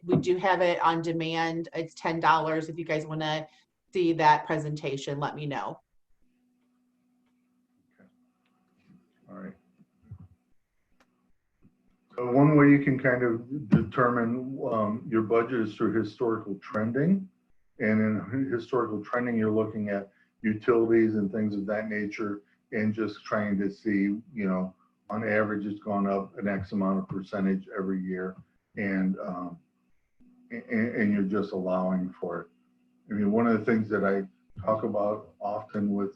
we do have it on demand. It's $10. If you guys want to see that presentation, let me know. All right. So one way you can kind of determine your budget is through historical trending. And in historical trending, you're looking at utilities and things of that nature and just trying to see, you know, on average, it's gone up an X amount of percentage every year. And you're just allowing for it. I mean, one of the things that I talk about often with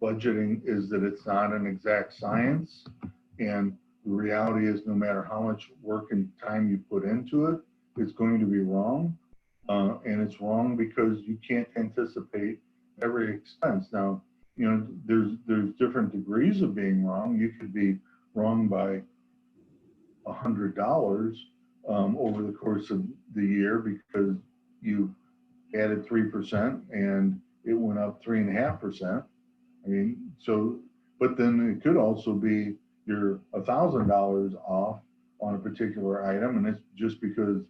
budgeting is that it's not an exact science, and the reality is no matter how much work and time you put into it, it's going to be wrong, and it's wrong because you can't anticipate every expense. Now, you know, there's different degrees of being wrong. You could be wrong by $100 over the course of the year because you added 3% and it went up 3.5%. I mean, so, but then it could also be you're $1,000 off on a particular item, and it's just because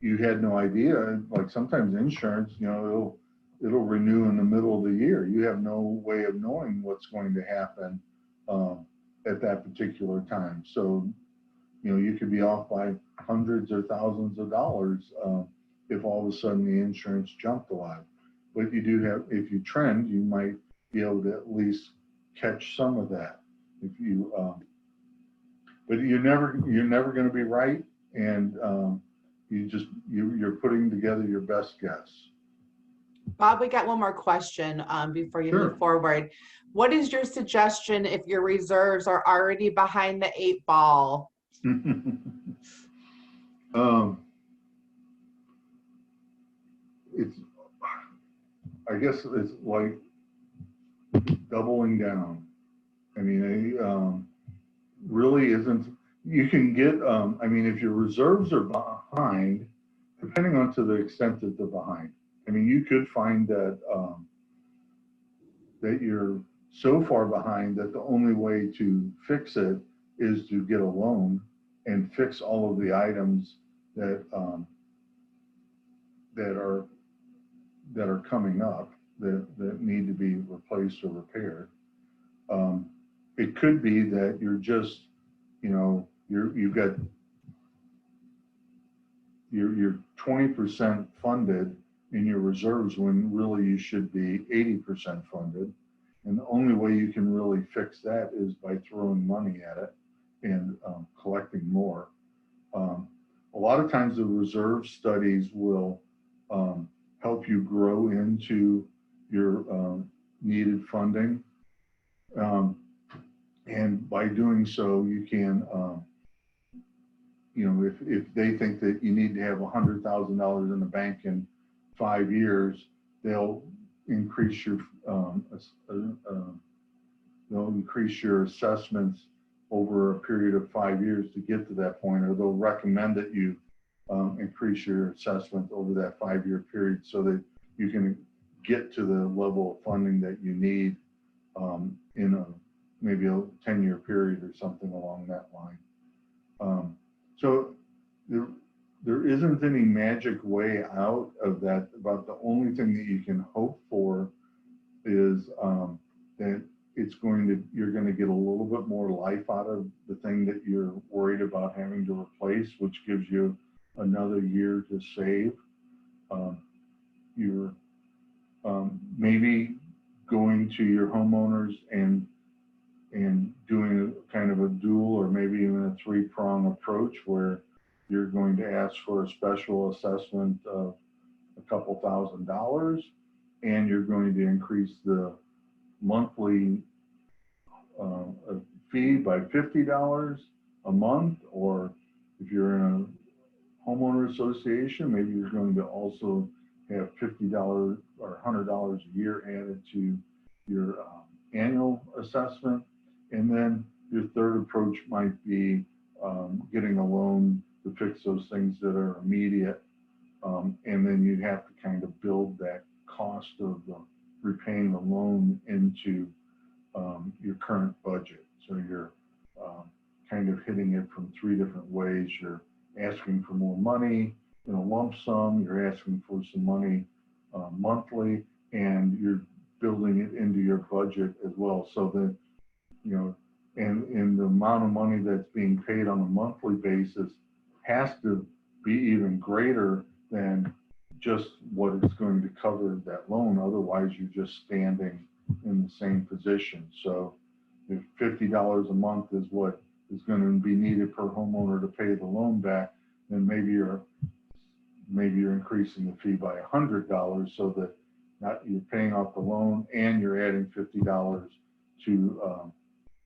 you had no idea. Like sometimes insurance, you know, it'll renew in the middle of the year. You have no way of knowing what's going to happen at that particular time. So you could be off by hundreds or thousands of dollars if all of a sudden the insurance jumped a lot. But you do have, if you trend, you might be able to at least catch some of that. If you, but you're never going to be right, and you're putting together your best guess. Bob, we got one more question before you Sure. move forward. What is your suggestion if your reserves are already behind the 8 ball? It's, I guess it's like doubling down. I mean, really isn't, you can get, I mean, if your reserves are behind, depending on to the extent that they're behind, I mean, you could find that, that you're so far behind that the only way to fix it is to get a loan and fix all of the items that, that are coming up that need to be replaced or repaired. It could be that you're just, you've got, you're 20% funded in your reserves when really you should be 80% funded. And the only way you can really fix that is by throwing money at it and collecting more. A lot of times the reserve studies will help you grow into your needed funding. And by doing so, you can, if they think that you need to have $100,000 in the bank in 5 years, they'll increase your assessments over a period of 5 years to get to that point, or they'll recommend that you increase your assessment over that 5-year period so that you can get to the level of funding that you need in maybe a 10-year period or something along that line. So there isn't any magic way out of that. About the only thing that you can hope for is that you're going to get a little bit more life out of the thing that you're worried about having to replace, which gives you another year to save. You're maybe going to your homeowners and doing a kind of a dual or maybe even a 3-prong approach where you're going to ask for a special assessment of a couple $1,000s, and you're going to increase the monthly fee by $50 a month. Or if you're in a homeowner association, maybe you're going to also have $50 or $100 a year added to your annual assessment. And then your third approach might be getting a loan to fix those things that are immediate. And then you'd have to kind of build that cost of repaying the loan into your current budget. So you're kind of hitting it from 3 different ways. You're asking for more money in a lump sum, you're asking for some money monthly, and you're building it into your budget as well. So that, and the amount of money that's being paid on a monthly basis has to be even greater than just what it's going to cover that loan. Otherwise, you're just standing in the same position. So if $50 a month is what is going to be needed per homeowner to pay the loan back, then maybe you're increasing the fee by $100 so that you're paying off the loan and you're adding $50 to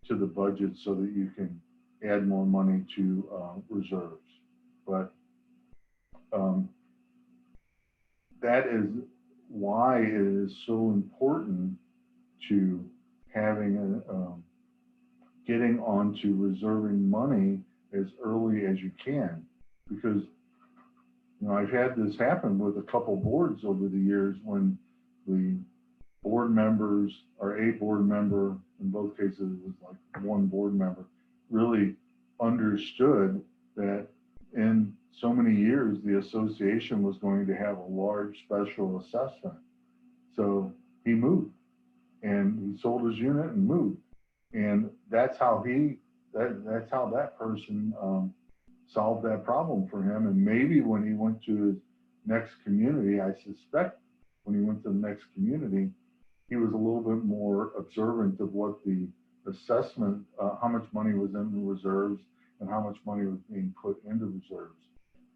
the budget so that you can add more money to reserves. But that is why it is so important to having getting onto reserving money as early as you can, because I've had this happen with a couple boards over the years when the board members, or a board member, in both cases it was like one board member, really understood that in so many years the association was going to have a large special assessment. So he moved and he sold his unit and moved. And that's how that person solved that problem for him. And maybe when he went to his next community, I suspect when he went to the next community, he was a little bit more observant of what the assessment, how much money was in the reserves and how much money was being put into reserves.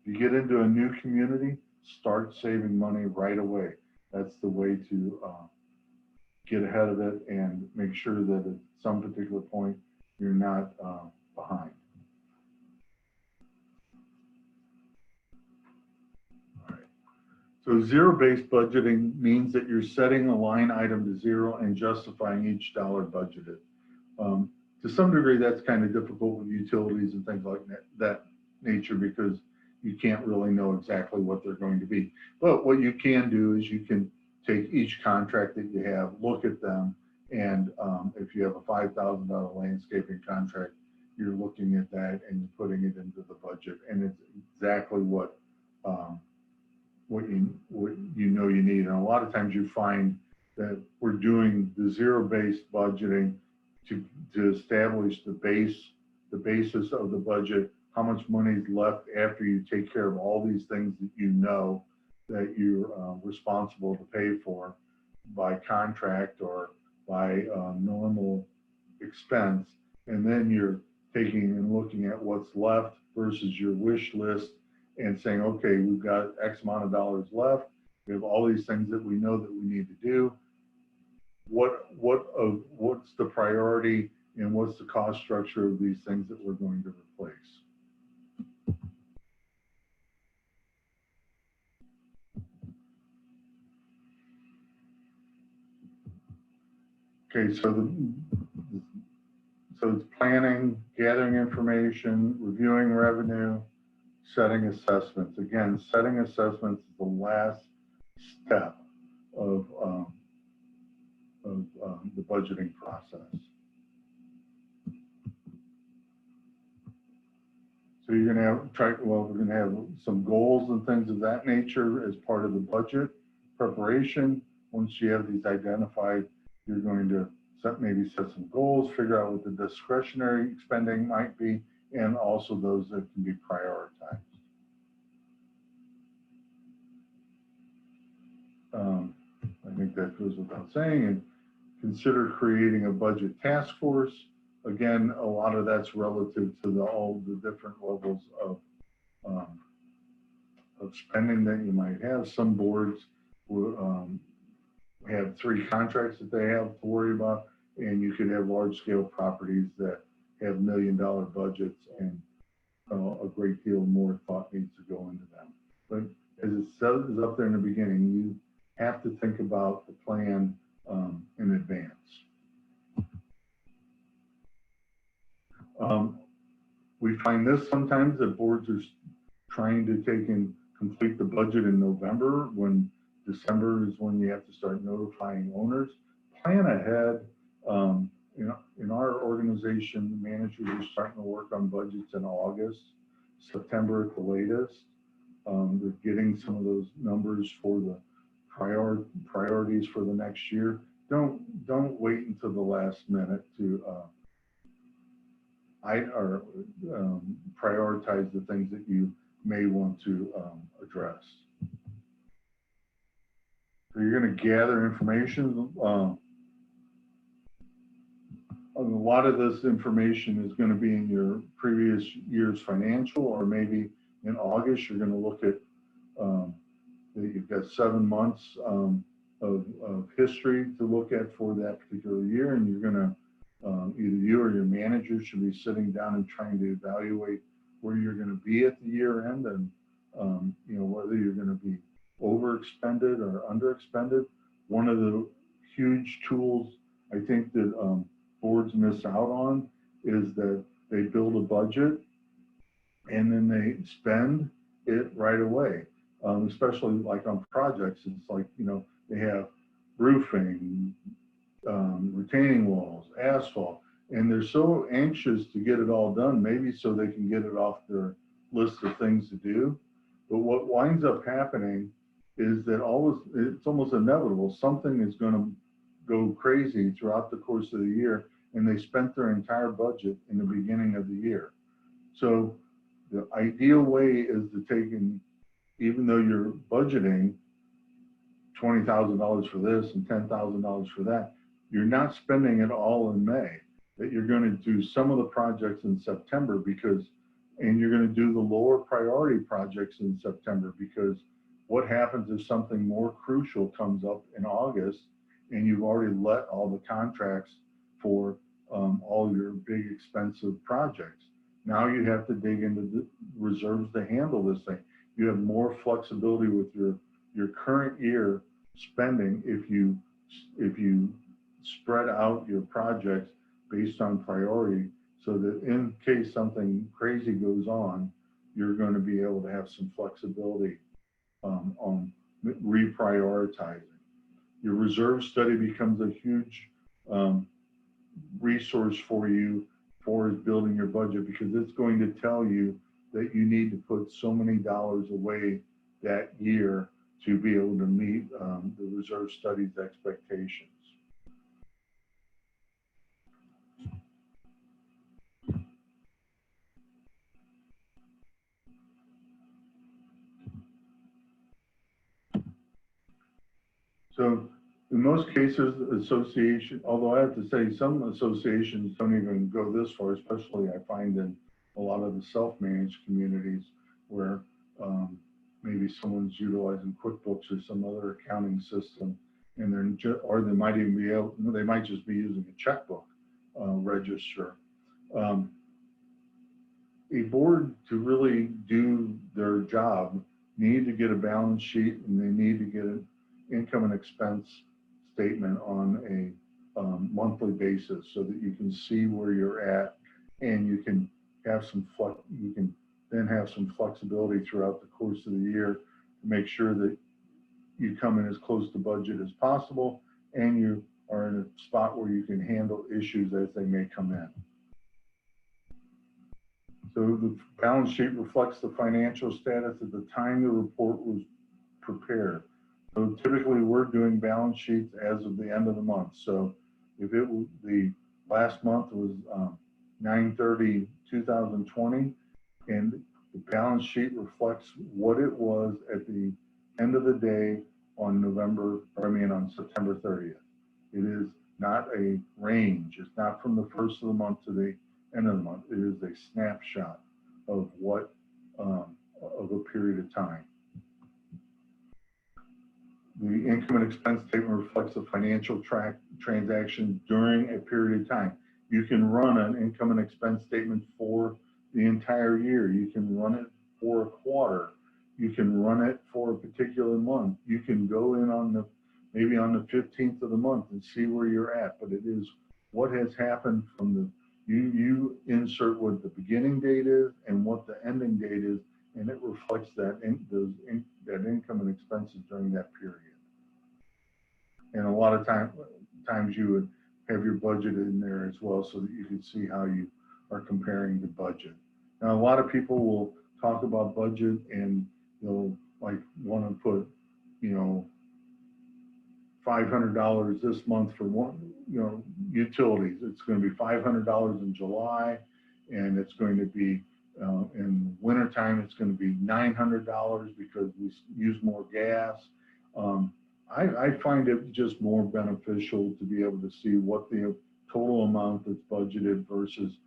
If you get into a new community, start saving money right away. That's the way to get ahead of it and make sure that at some particular point you're not behind. All right. So zero-based budgeting means that you're setting a line item to zero and justifying each dollar budgeted. To some degree, that's kind of difficult with utilities and things like that nature, because you can't really know exactly what they're going to be. But what you can do is you can take each contract that you have, look at them, and if you have a $5,000 landscaping contract, you're looking at that and you're putting it into the budget, and it's exactly what you know you need. And a lot of times you find that we're doing the zero-based budgeting to establish the basis of the budget, how much money is left after you take care of all these things that you know that you're responsible to pay for by contract or by normal expense. And then you're taking and looking at what's left versus your wish list and saying, okay, we've got X amount of dollars left. We have all these things that we know that we need to do. What's the priority and what's the cost structure of these things that we're going to replace? Okay, so it's planning, gathering information, reviewing revenue, setting assessments. Again, setting assessments is the last step of the budgeting process. So you're going to have we're going to have some goals and things of that nature as part of the budget preparation. Once you have these identified, you're going to maybe set some goals, figure out what the discretionary spending might be, and also those that can be prioritized. I think that goes without saying. And consider creating a budget task force. Again, a lot of that's relative to all the different levels of spending that you might have. Some boards will have 3 contracts that they have to worry about, and you could have large-scale properties that have $1 million budgets, and a great deal more thought needs to go into them. But as it says up there in the beginning, you have to think about the plan in advance. We find this sometimes that boards are trying to take and complete the budget in November, when December is when you have to start notifying owners. Plan ahead. In our organization, managers are starting to work on budgets in August, September at the latest. They're getting some of those numbers for the priorities for the next year. Don't wait until the last minute to prioritize the things that you may want to address. So you're going to gather information. A lot of this information is going to be in your previous year's financial, or maybe in August you're going to look at you've got 7 months of history to look at for that particular year, and you're going to either you or your manager should be sitting down and trying to evaluate where you're going to be at the year end, and whether you're going to be overexpended or underexpended. One of the huge tools I think that boards miss out on is that they build a budget and then they spend it right away. Especially like on projects, it's like, they have roofing, retaining walls, asphalt, and they're so anxious to get it all done, maybe so they can get it off their list of things to do. But what winds up happening is that it's almost inevitable. Something is going to go crazy throughout the course of the year, and they spent their entire budget in the beginning of the year. So the ideal way is to take in, even though you're budgeting $20,000 for this and $10,000 for that, you're not spending it all in May. That you're going to do some of the projects in September and you're going to do the lower priority projects in September, because what happens if something more crucial comes up in August and you've already let all the contracts for all your big expensive projects? Now you have to dig into the reserves to handle this thing. You have more flexibility with your current year spending if you spread out your projects based on priority, so that in case something crazy goes on, you're going to be able to have some flexibility on reprioritizing. Your reserve study becomes a huge resource for you for building your budget, because it's going to tell you that you need to put so many dollars away that year to be able to meet the reserve study's expectations. So in most cases, although I have to say some associations don't even go this far, especially I find in a lot of the self-managed communities where maybe someone's utilizing QuickBooks or some other accounting system, and or they might even they might just be using a checkbook register. A board, to really do their job, need to get a balance sheet, and they need to get an income and expense statement on a monthly basis, so that you can see where you're at, and you can have then have some flexibility throughout the course of the year to make sure that you come in as close to budget as possible, and you are in a spot where you can handle issues as they may come in. So the balance sheet reflects the financial status at the time the report was prepared. So typically we're doing balance sheets as of the end of the month. So if it was the last month was 9/30/2020, and the balance sheet reflects what it was at the end of the day on September 30th. It is not a range. It's not from the first of the month to the end of the month. It is a snapshot of what of a period of time. The income and expense statement reflects the financial transaction during a period of time. You can run an income and expense statement for the entire year. You can run it for a quarter. You can run it for a particular month. You can go in on maybe on the 15th of the month and see where you're at, but it is what has happened from you insert what the beginning date is and what the ending date is, and it reflects that income and expenses during that period. And a lot of times you would have your budget in there as well, so that you can see how you are comparing the budget. Now, a lot of people will talk about budget and they'll want to put, $500 this month for utilities. It's going to be $500 in July, and it's going to be in wintertime, it's going to be $900 because we use more gas. I find it just more beneficial to be able to see what the total amount that's budgeted versus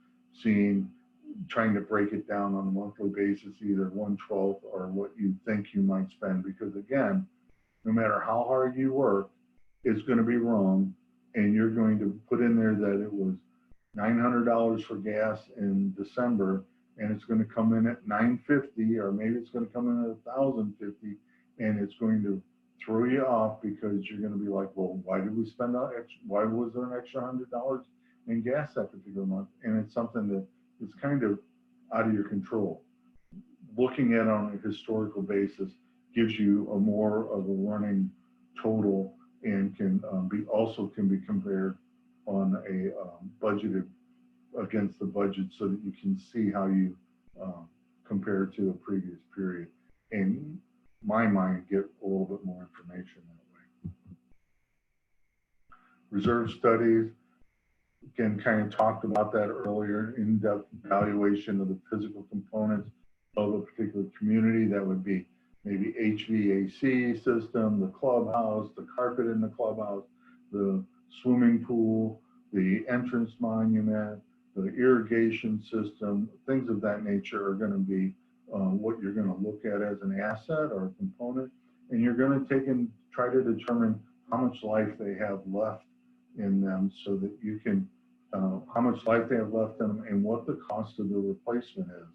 trying to break it down on a monthly basis, either 1/12 or what you think you might spend. Because again, no matter how hard you work, it's going to be wrong, and you're going to put in there that it was $900 for gas in December, and it's going to come in at $950, or maybe it's going to come in at $1,050, and it's going to throw you off, because you're going to be like, well, why did we spend that extra? Why was there an extra $100 in gas that particular month? And it's something that is kind of out of your control. Looking at it on a historical basis gives you a more of a running total, and can be compared on a budgeted against the budget, so that you can see how you compare to a previous period. And my mind, get a little bit more information that way. Reserve studies, again, kind of talked about that earlier, in-depth evaluation of the physical components community. That would be maybe HVAC system, the clubhouse, the carpet in the clubhouse, the swimming pool, the entrance monument, the irrigation system, things of that nature are going to be what you're going to look at as an asset or a component. And you're going to take and try to determine how much life they have left in them, so that you can, how much life they have left in them and what the cost of the replacement is,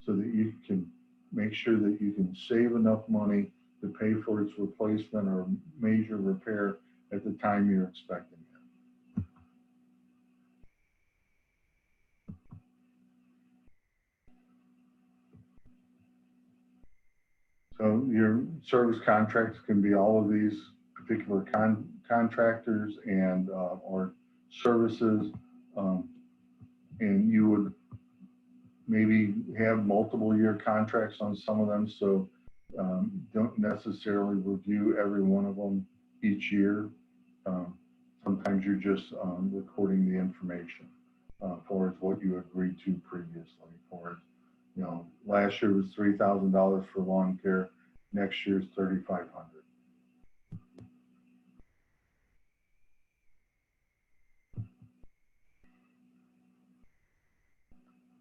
so that you can make sure that you can save enough money to pay for its replacement or major repair at the time you're expecting it. So your service contracts can be all of these particular contractors and or services, and you would maybe have multiple year contracts on some of them, so don't necessarily review every one of them each year. Sometimes you're just recording the information for what you agreed to previously. For, you know, last year was $3,000 for lawn care, next year's $3,500.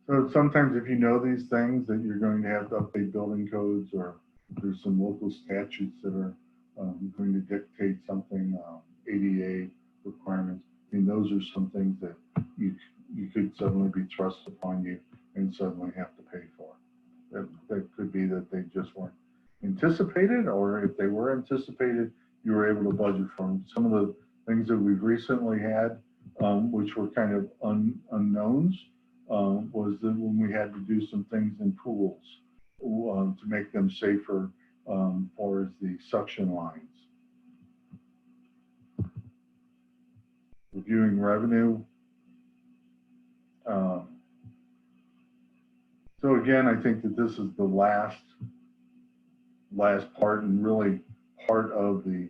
So sometimes if you know these things, that you're going to have to update building codes, or there's some local statutes that are going to dictate something, ADA requirements. I mean, those are some things that you could suddenly be thrust upon you and suddenly have to pay for. That could be that they just weren't anticipated, or if they were anticipated, you were able to budget for them. Some of the things that we've recently had, which were kind of unknowns, was that when we had to do some things in pools to make them safer, for as the suction lines. Reviewing revenue. So again, I think that this is the last part, and really part of the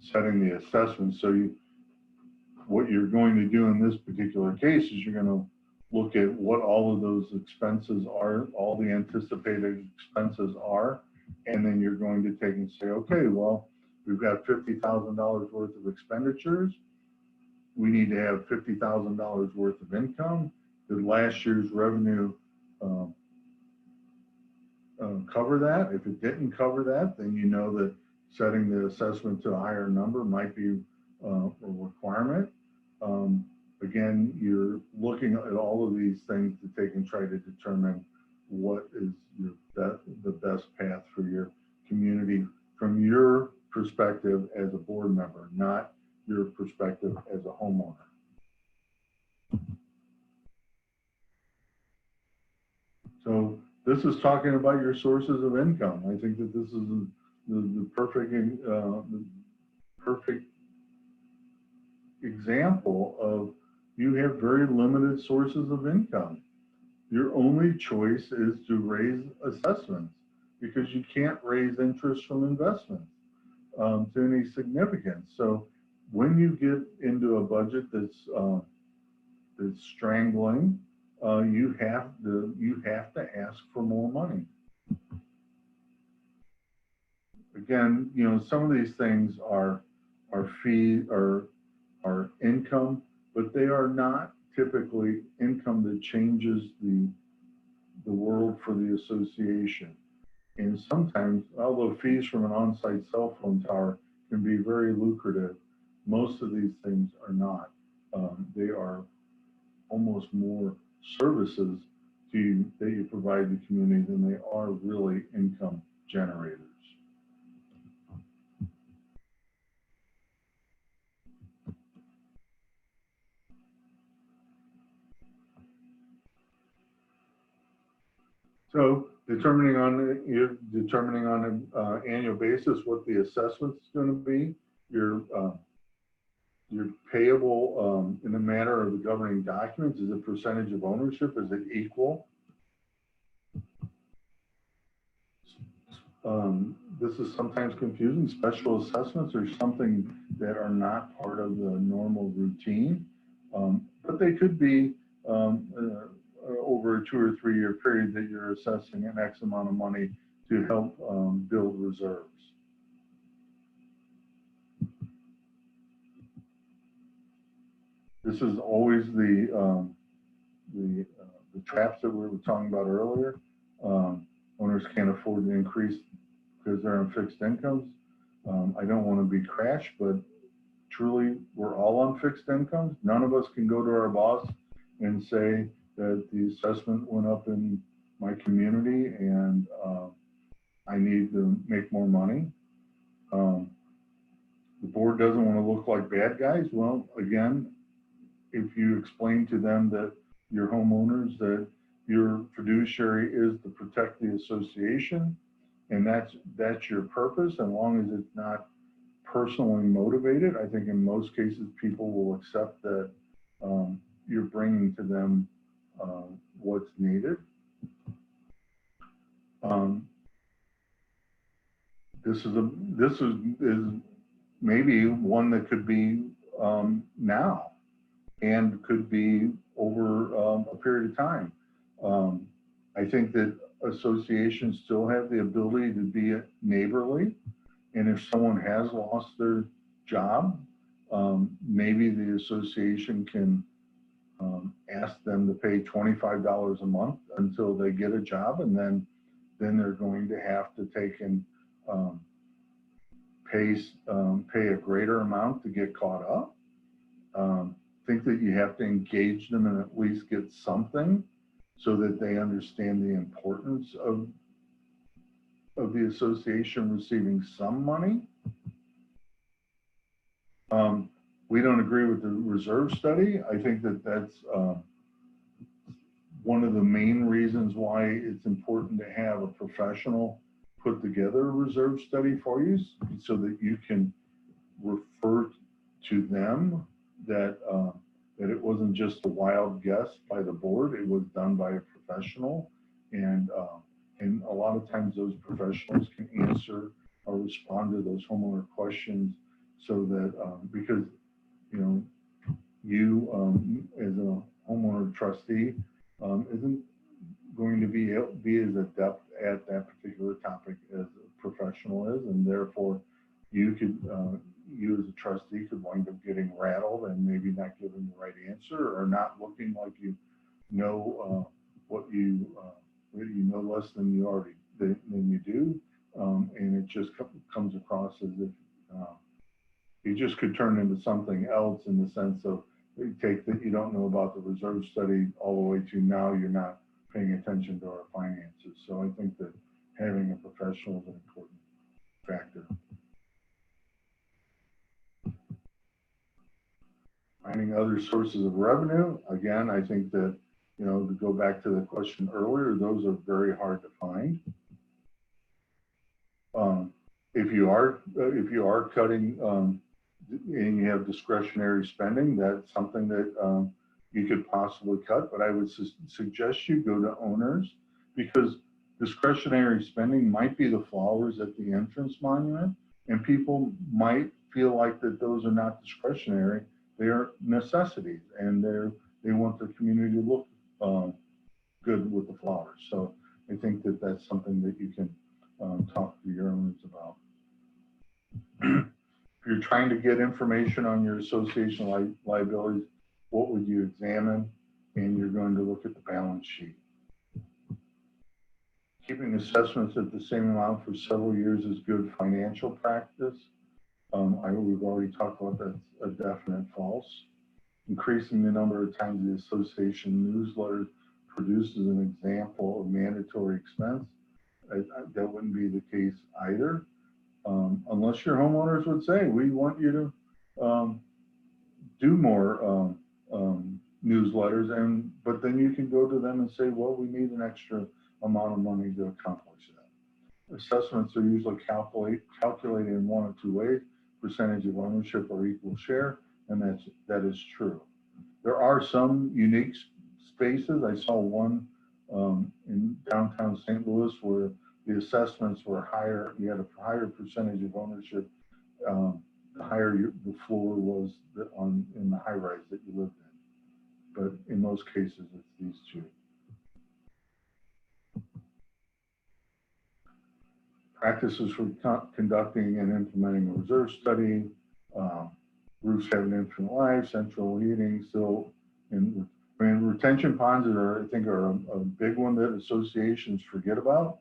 setting the assessment. So what you're going to do in this particular case is you're going to look at what all of those expenses are, all the anticipated expenses are, and then you're going to take and say, okay, well, we've got $50,000 worth of expenditures. We need to have $50,000 worth of income. Did last year's revenue cover that? If it didn't cover that, then you know that setting the assessment to a higher number might be a requirement. Again, you're looking at all of these things to take and try to determine what is the best path for your community from your perspective as a board member, not your perspective as a homeowner. So this is talking about your sources of income. I think that this is the perfect example of, you have very limited sources of income. Your only choice is to raise assessments, because you can't raise interest from investments to any significance. So when you get into a budget that's strangling, you have to ask for more money. Again, you know, some of these things are fee or are income, but they are not typically income that changes the world for the association. And sometimes, although fees from an on-site cell phone tower can be very lucrative, most of these things are not. They are almost more services that you provide the community than they are really income generators. So determining on an annual basis what the assessment is going to be, your payable in the matter of the governing documents, is it percentage of ownership? Is it equal? This is sometimes confusing. Special assessments are something that are not part of the normal routine, but they could be over a 2 or 3 year period that you're assessing an X amount of money to help build reserves. This is always the traps that we were talking about earlier. Owners can't afford to increase because they're on fixed incomes. I don't want to be crash, but truly, we're all on fixed incomes. None of us can go to our boss and say that the assessment went up in my community and I need to make more money. The board doesn't want to look like bad guys. Well, again, if you explain to them that your homeowners that your fiduciary is to protect the association, and that's your purpose, as long as it's not personally motivated, I think in most cases people will accept that you're bringing to them what's needed. This is maybe one that could be now and could be over a period of time. I think that associations still have the ability to be neighborly, and if someone has lost their job, maybe the association can ask them to pay $25 a month until they get a job, and then they're going to have to take and pay a greater amount to get caught up. Think that you have to engage them and at least get something so that they understand the importance of the association receiving some money. We don't agree with the reserve study. I think that that's one of the main reasons why it's important to have a professional put together a reserve study for you so that you can refer to them that it wasn't just a wild guess by the board. It was done by a professional, and a lot of times those professionals can answer or respond to those homeowner questions so that because you as a homeowner trustee isn't going to be as adept at that particular topic as a professional is, and therefore you as a trustee could wind up getting rattled and maybe not giving the right answer or not looking like you know what you know less than you do, and it just comes across as if it just could turn into something else in the sense of you take that you don't know about the reserve study all the way to now you're not paying attention to our finances. So I think that having a professional is an important factor. Finding other sources of revenue, again, I think that, to go back to the question earlier, those are very hard to find. If you are cutting and you have discretionary spending, that's something that you could possibly cut, but I would suggest you go to owners, because discretionary spending might be the flowers at the entrance monument, and people might feel like that those are not discretionary. They are necessities, and they want their community to look good with the flowers. So I think that that's something that you can talk to your owners about. If you're trying to get information on your association liabilities, what would you examine? And you're going to look at the balance sheet. Keeping assessments at the same amount for several years is good financial practice. We've already talked about that's a definite false. Increasing the number of times the association newsletter produces an example of mandatory expense, that wouldn't be the case either. Unless your homeowners would say, we want you to do more newsletters, but then you can go to them and say, well, we need an extra amount of money to accomplish that. Assessments are usually calculated in one of two ways: percentage of ownership or equal share, and that is true. There are some unique spaces. I saw one in downtown St. Louis where the assessments were higher. You had a higher percentage of ownership, the higher the floor was in the high rise that you lived in. But in most cases, it's these two. practices for conducting and implementing a reserve study. Roofs have an infinite life, central heating, still, and retention ponds are, I think, are a big one that associations forget about.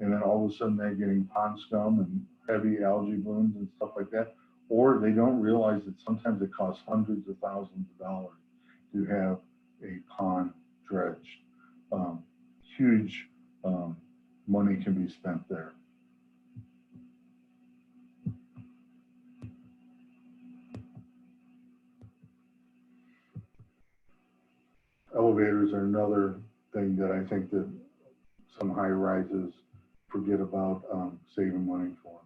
And then all of a sudden they're getting pond scum and heavy algae blooms and stuff like that. Or they don't realize that sometimes it costs hundreds of thousands of dollars to have a pond dredged. Huge money can be spent there. Elevators are another thing that I think that some high rises forget about saving money for.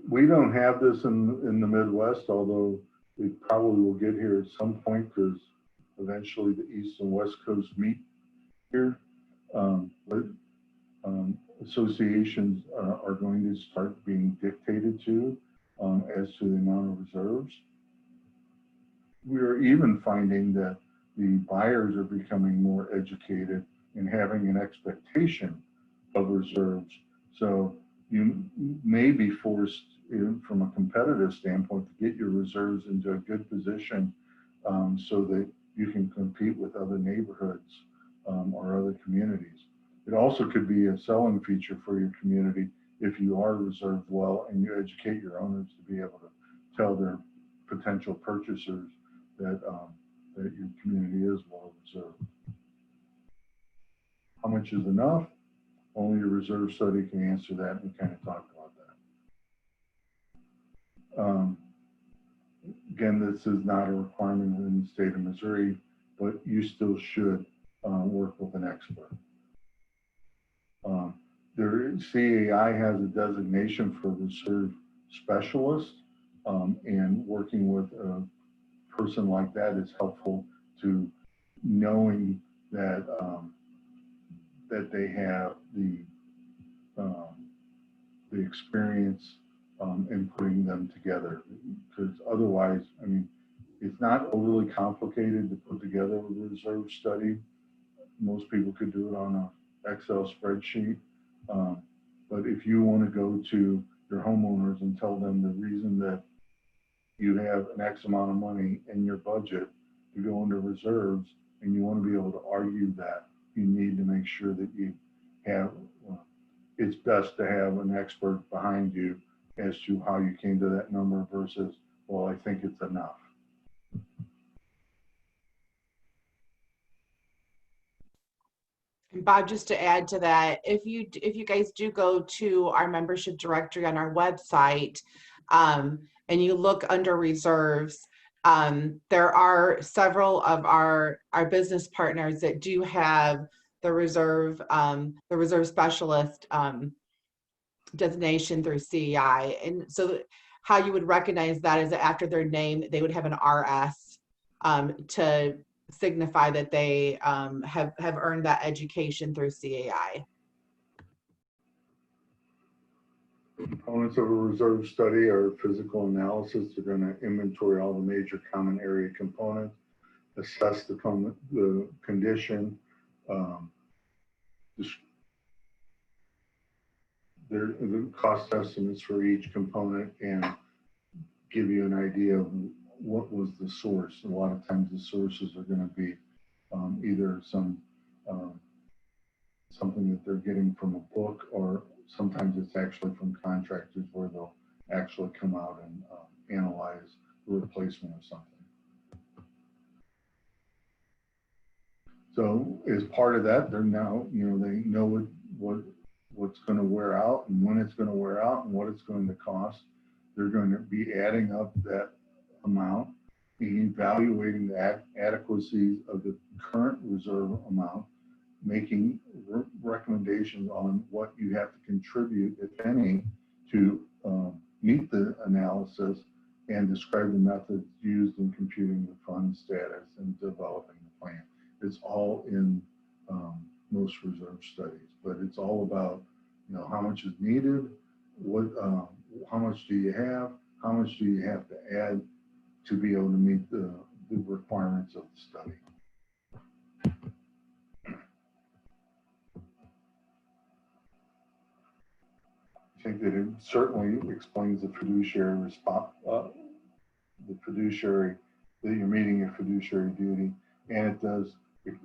We don't have this in the Midwest, although we probably will get here at some point because eventually the East and West Coast meet here. But associations are going to start being dictated to as to the amount of reserves. We're even finding that the buyers are becoming more educated and having an expectation of reserves. So you may be forced from a competitive standpoint to get your reserves into a good position so that you can compete with other neighborhoods or other communities. It also could be a selling feature for your community if you are reserved well and you educate your owners to be able to tell their potential purchasers that, that your community is well reserved. How much is enough? Only a reserve study can answer that, and we kind of talked about that. Again, this is not a requirement in the state of Missouri, but you still should work with an expert. CAI has a designation for reserve specialist, and working with a person like that is helpful to knowing that that they have the experience in putting them together. Because otherwise, I mean, it's not overly complicated to put together a reserve study. Most people could do it on an Excel spreadsheet. But if you want to go to your homeowners and tell them the reason that you have an X amount of money in your budget to go into reserves, and you want to be able to argue that, you need to make sure that you have, it's best to have an expert behind you as to how you came to that number versus, well, I think it's enough. Bob, just to add to that, if you guys do go to our membership directory on our website and you look under reserves, there are several of our business partners that do have the reserve specialist designation through CEI. And so how you would recognize that is that after their name, they would have an RS to signify that they have earned that education through CAI. Components of a reserve study are physical analysis. They're going to inventory all the major common area components, assess the condition, the cost estimates for each component, and give you an idea of what was the source. A lot of times the sources are going to be either something that they're getting from a book, or sometimes it's actually from contractors where they'll actually come out and analyze the replacement of something. So as part of that, they're now, they know what's going to wear out and when it's going to wear out and what it's going to cost. They're going to be adding up that amount and evaluating the adequacy of the current reserve amount, making recommendations on what you have to contribute, if any, to meet the analysis, and describe the methods used in computing the fund status and developing the plan. It's all in most reserve studies, but it's all about, how much is needed, how much do you have, how much do you have to add to be able to meet the requirements of the study. I think that it certainly explains the fiduciary response, the fiduciary, that you're meeting your fiduciary duty, and it does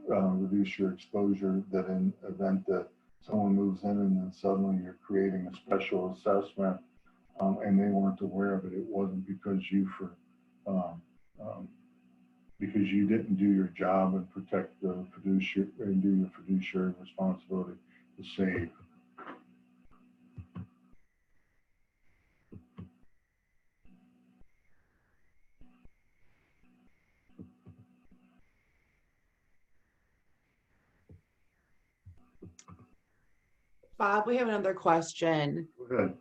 reduce your exposure that in event that someone moves in and then suddenly you're creating a special assessment and they weren't aware of it. It wasn't because because you didn't do your job and protect the fiduciary and do your fiduciary responsibility to save. Bob, we have another question. Go ahead.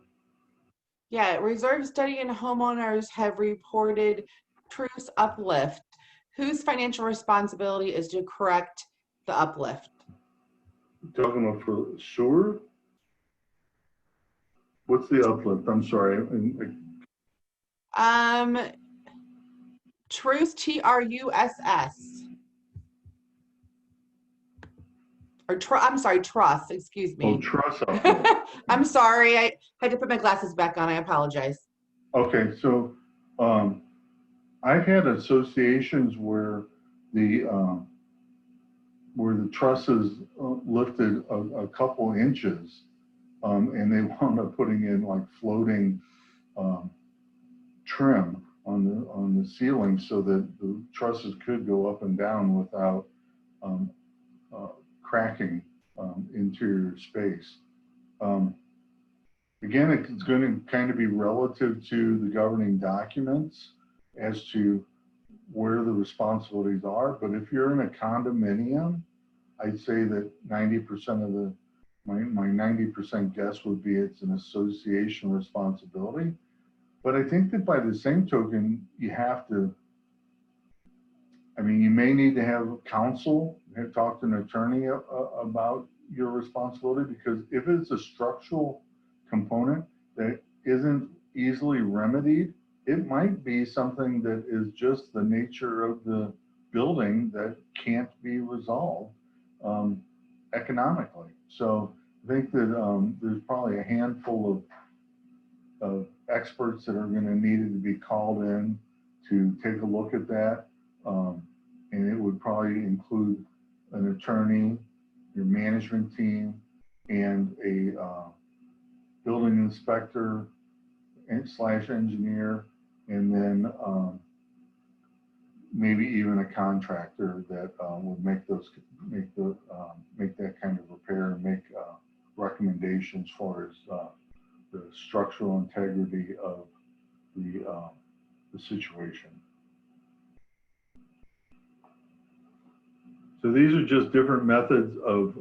Yeah, reserve study and homeowners have reported truce uplift. Whose financial responsibility is to correct the uplift? Talking about for sewer? What's the uplift? I'm sorry. Truce, TRUSS. Or I'm sorry, trust, excuse me. Oh, trust uplift. I'm sorry, I had to put my glasses back on, I apologize. Okay, so I've had associations where the trusses lifted a couple inches, and they wound up putting in like floating trim on the ceiling so that the trusses could go up and down without cracking interior space. Again, it's going to kind of be relative to the governing documents as to where the responsibilities are. But if you're in a condominium, I'd say that 90% of my 90% guess would be it's an association responsibility. But I think that by the same token, you have to, I mean, you may need to have counsel, talk to an attorney about your responsibility, because if it's a structural component that isn't easily remedied, it might be something that is just the nature of the building that can't be resolved economically. So I think that there's probably a handful of experts that are going to need to be called in to take a look at that. And it would probably include an attorney, your management team, and a building inspector / engineer, and then maybe even a contractor that would make that kind of repair and make recommendations for the structural integrity of the situation. So these are just different methods of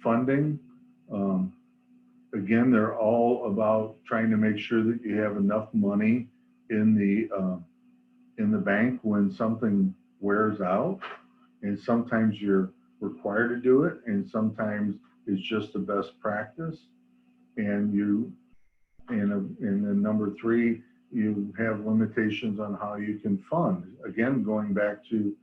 funding. Again, they're all about trying to make sure that you have enough money in the bank when something wears out. And sometimes you're required to do it, and sometimes it's just the best practice. And then number 3, you have limitations on how you can fund. Again, going back to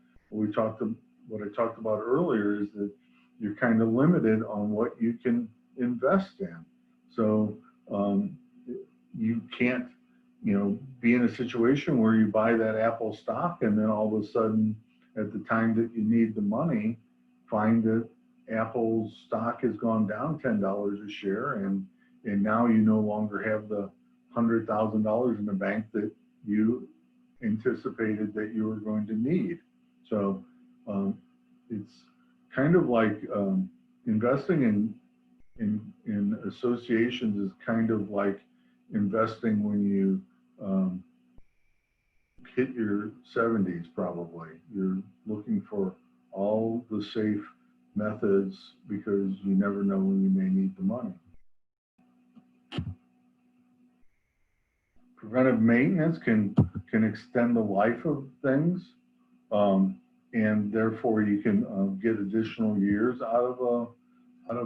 what I talked about earlier, is that you're kind of limited on what you can invest in. So you can't, be in a situation where you buy that Apple stock and then all of a sudden, at the time that you need the money, find that Apple's stock has gone down $10 a share, and now you no longer have the $100,000 in the bank that you anticipated that you were going to need. So it's kind of like investing in associations is kind of like investing when you hit your 70s. Probably you're looking for all the safe methods because you never know when you may need the money. Preventive maintenance can extend the life of things, and therefore you can get additional years out of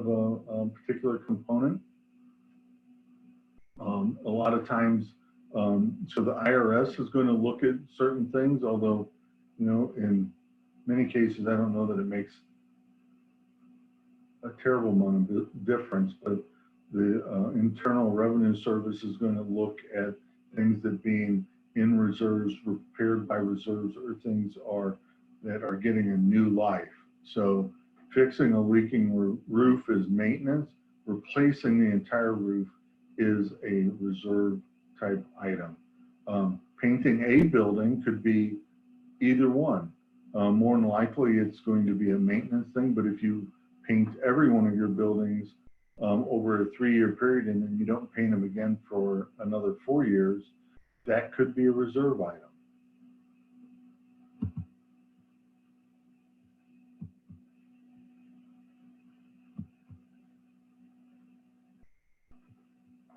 a particular component. A lot of times, so the IRS is going to look at certain things, although, in many cases, I don't know that it makes a terrible amount of difference, but the Internal Revenue Service is going to look at things that being in reserves, repaired by reserves, or things that are getting a new life. So fixing a leaking roof is maintenance. Replacing the entire roof is a reserve type item. Painting a building could be either one. More than likely, it's going to be a maintenance thing, but if you paint every one of your buildings over a 3-year period and then you don't paint them again for another 4 years, that could be a reserve item.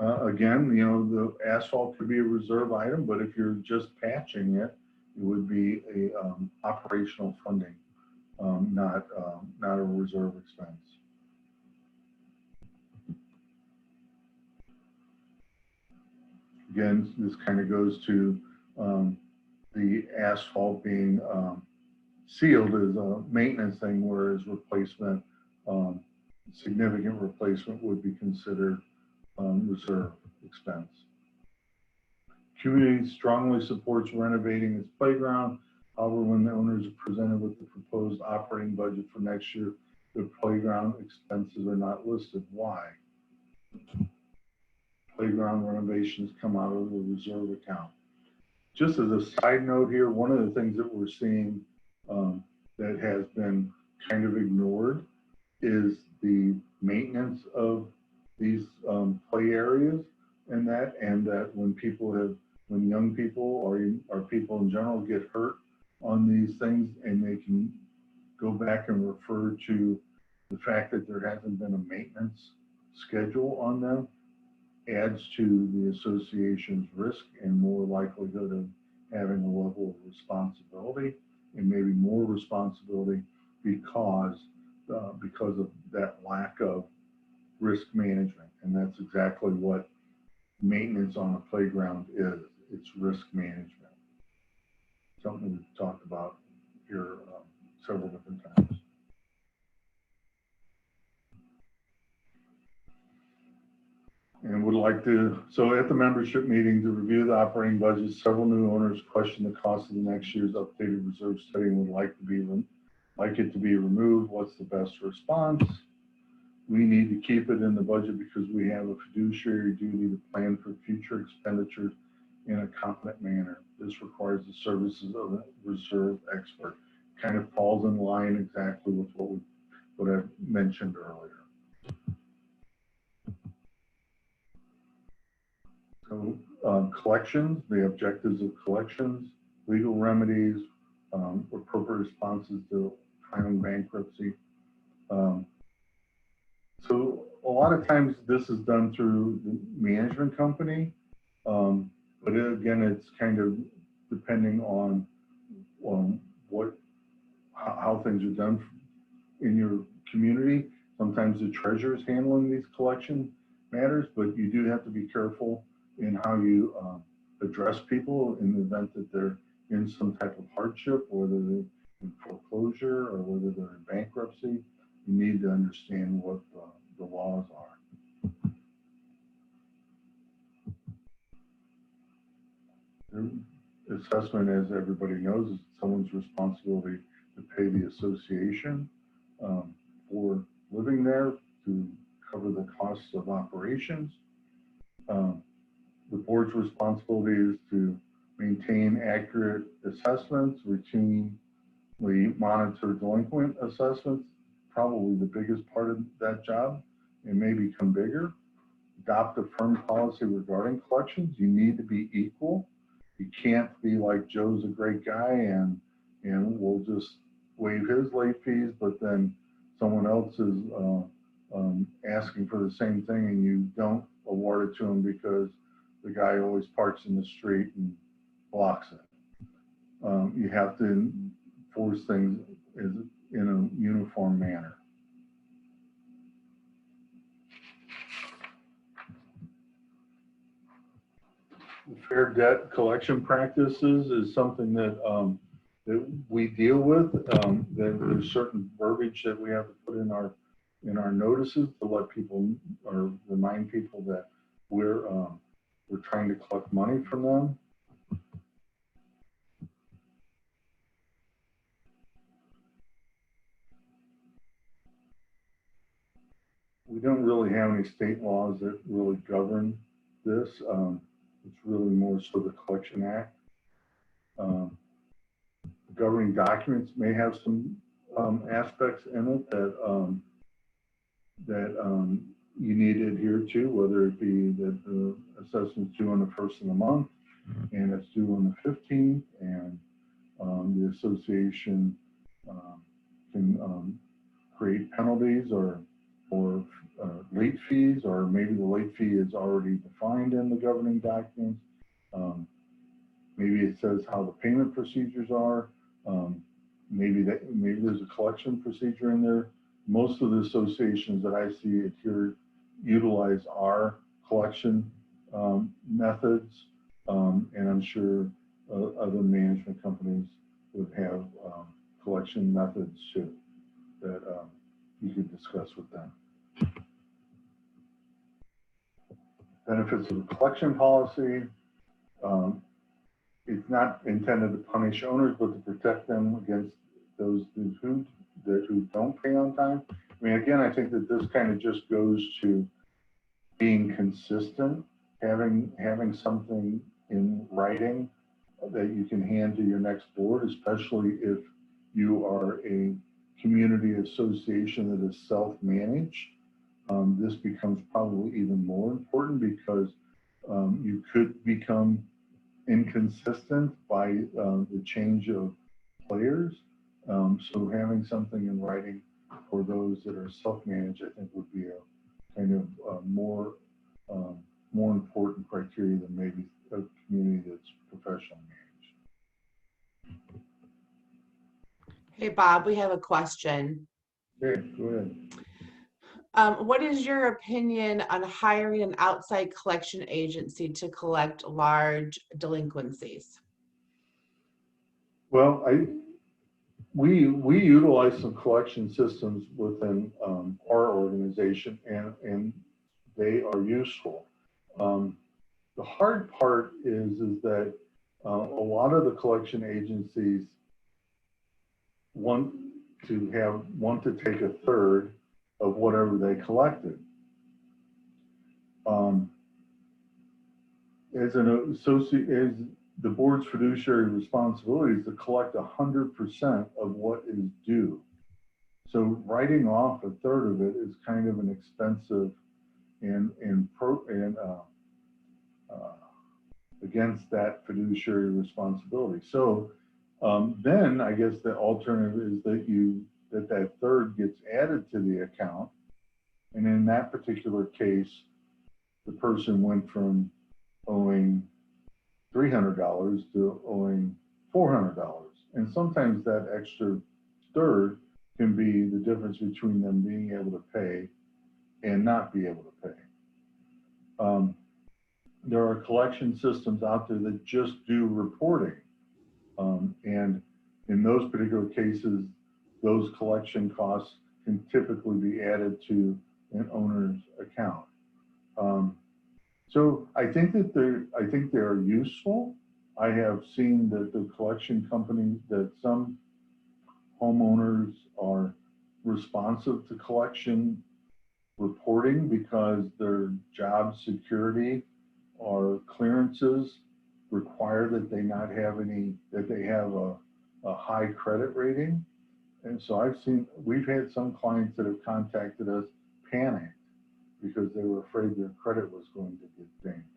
Again, you know, the asphalt could be a reserve item, but if you're just patching it, it would be a operational funding, not a reserve expense. Again, this kind of goes to the asphalt being sealed as a maintenance thing, whereas replacement, significant replacement would be considered reserve expense. Community strongly supports renovating its playground. However, when the owners are presented with the proposed operating budget for next year, the playground expenses are not listed. Why? Playground renovations come out of the reserve account. Just as a side note here, one of the things that we're seeing that has been kind of ignored is the maintenance of these play areas, and that when young people or people in general get hurt on these things, and they can go back and refer to the fact that there hasn't been a maintenance schedule on them, adds to the association's risk and more likelihood of having a level of responsibility, and maybe more responsibility because of that lack of risk management. And that's exactly what maintenance on a playground is. It's risk management. Something we've talked about here several different times. And would like to, so at the membership meeting to review the operating budget, several new owners questioned the cost of the next year's updated reserve study and would like it to be removed. What's the best response? We need to keep it in the budget because we have a fiduciary duty to plan for future expenditures in a competent manner. This requires the services of a reserve expert. Kind of falls in line exactly with what I mentioned earlier. So collections, the objectives of collections, legal remedies, appropriate responses to filing bankruptcy. So a lot of times this is done through the management company, but again, it's kind of depending on how things are done in your community. Sometimes the treasurer is handling these collection matters, but you do have to be careful in how you address people in the event that they're in some type of hardship, whether they're in foreclosure or whether they're in bankruptcy. You need to understand what the laws are. The assessment, as everybody knows, is someone's responsibility to pay the association for living there, to cover the costs of operations. The board's responsibility is to maintain accurate assessments, routinely monitor delinquent assessments, probably the biggest part of that job, and may become bigger. Adopt a firm policy regarding collections. You need to be equal. You can't be like Joe's a great guy and we'll just waive his late fees, but then someone else is asking for the same thing and you don't award it to him because the guy always parks in the street and blocks it. You have to enforce things in a uniform manner. Fair debt collection practices is something that that we deal with. There's certain verbiage that we have to put in our in our notices to let people or remind people that we're trying to collect money from them. We don't really have any state laws that really govern this. It's really more so the Collection Act. Governing documents may have some aspects in it that you need to adhere to, whether it be that the assessment's due on the 1st of the month and it's due on the 15th, and the association can create penalties or late fees, or maybe the late fee is already defined in the governing documents. Maybe it says how the payment procedures are. Maybe there's a collection procedure in there. Most of the associations that I see here utilize our collection methods, and I'm sure other management companies would have collection methods too that you could discuss with them. Benefits of the collection policy. It's not intended to punish owners, but to protect them against those who don't pay on time. I mean, again, I think that this kind of just goes to being consistent, having something in writing that you can hand to your next board, especially if you are a community association that is self-managed. This becomes probably even more important because you could become inconsistent by the change of players. So having something in writing for those that are self-managed, I think would be a kind of more important criteria than maybe a community that's professionally managed. Hey, Bob, we have a question. Okay, go ahead. What is your opinion on hiring an outside collection agency to collect large delinquencies? Well, we utilize some collection systems within our organization, and they are useful. The hard part is that a lot of the collection agencies want to take a third of whatever they collected. As the board's fiduciary responsibility is to collect 100% of what is due. So writing off a third of it is kind of an expensive and against that fiduciary responsibility. So then I guess the alternative is that third gets added to the account. And in that particular case, the person went from owing $300 to owing $400. And sometimes that extra third can be the difference between them being able to pay and not be able to pay. There are collection systems out there that just do reporting. And in those particular cases, those collection costs can typically be added to an owner's account. So I think they are useful. I have seen that the collection companies, that some homeowners are responsive to collection reporting because their job security or clearances require that they have a high credit rating. And so we've had some clients that have contacted us panicked because they were afraid their credit was going to get dinged.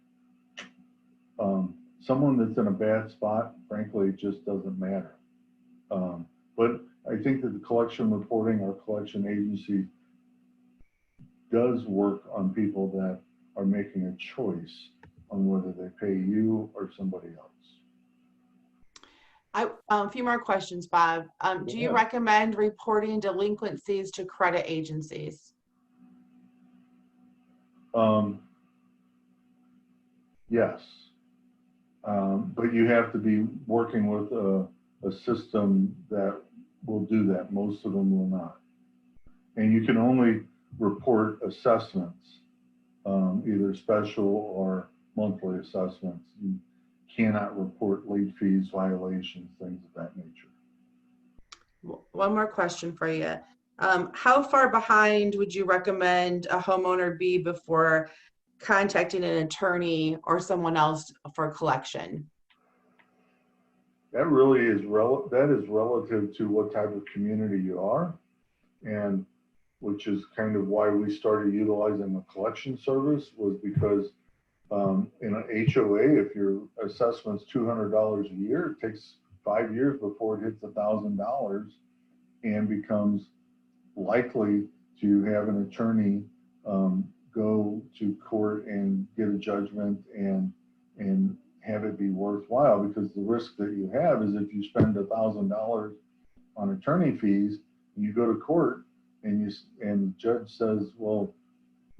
Someone that's in a bad spot, frankly, it just doesn't matter. But I think that the collection reporting or collection agency does work on people that are making a choice on whether they pay you or somebody else. A few more questions, Bob. Do you recommend reporting delinquencies to credit agencies? Yes, but you have to be working with a system that will do that. Most of them will not. And you can only report assessments, either special or monthly assessments. You cannot report late fees, violations, things of that nature. One more question for you. How far behind would you recommend a homeowner be before contacting an attorney or someone else for collection? That really is relative to what type of community you are, and which is kind of why we started utilizing the collection service, was because in an HOA, if your assessment's $200 a year, it takes 5 years before it hits $1,000 and becomes likely to have an attorney go to court and get a judgment and have it be worthwhile, because the risk that you have is if you spend $1,000 on attorney fees and you go to court and the judge says, well,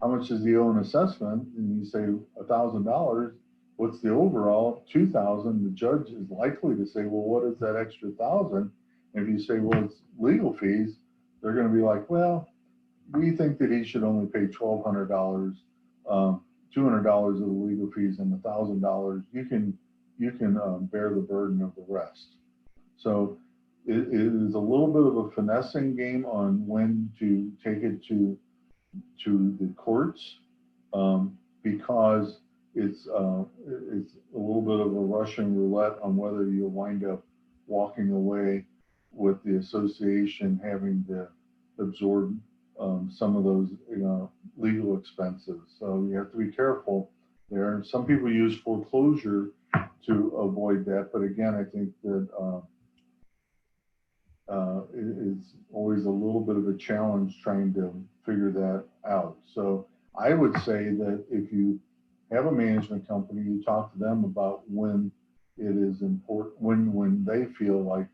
how much does he owe an assessment? And you say $1,000. What's the overall? $2,000. The judge is likely to say, well, what is that extra $1,000? And if you say, well, it's legal fees, they're going to be like, well, we think that he should only pay $1,200, $200 of the legal fees, and $1,000. You can bear the burden of the rest. So it is a little bit of a finessing game on when to take it to the courts, because it's a little bit of a Russian roulette on whether you'll wind up walking away with the association having to absorb some of those legal expenses. So you have to be careful there. Some people use foreclosure to avoid that, but again, I think that it is always a little bit of a challenge trying to figure that out. So I would say that if you have a management company, you talk to them about when it is important, when they feel like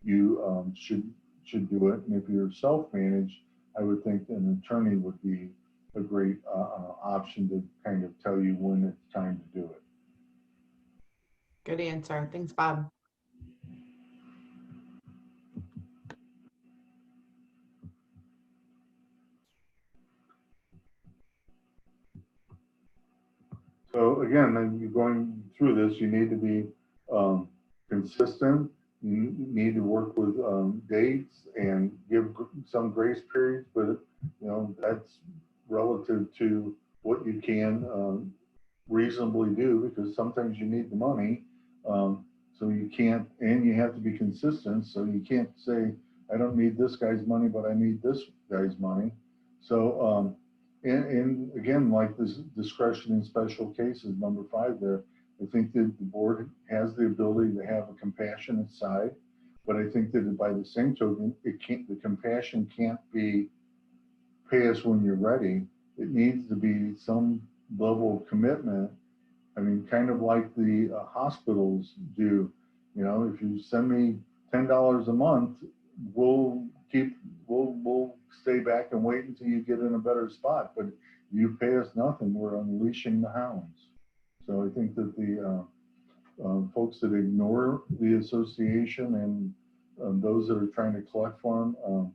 you should do it. And if you're self-managed, I would think an attorney would be a great option to kind of tell you when it's time to do it. Good answer. Thanks, Bob. So again, then you're going through this, you need to be consistent. You need to work with dates and give some grace periods, but that's relative to what you can reasonably do, because sometimes you need the money. So you can't, and you have to be consistent. So you can't say, I don't need this guy's money, but I need this guy's money. So, and again, like this discretion in special cases, number 5 there, I think that the board has the ability to have a compassionate side, but I think that by the same token, the compassion can't be pay us when you're ready. It needs to be some level of commitment. I mean, kind of like the hospitals do. If you send me $10 a month, we'll stay back and wait until you get in a better spot. But you pay us nothing, we're unleashing the hounds. So I think that the folks that ignore the association and those that are trying to collect for them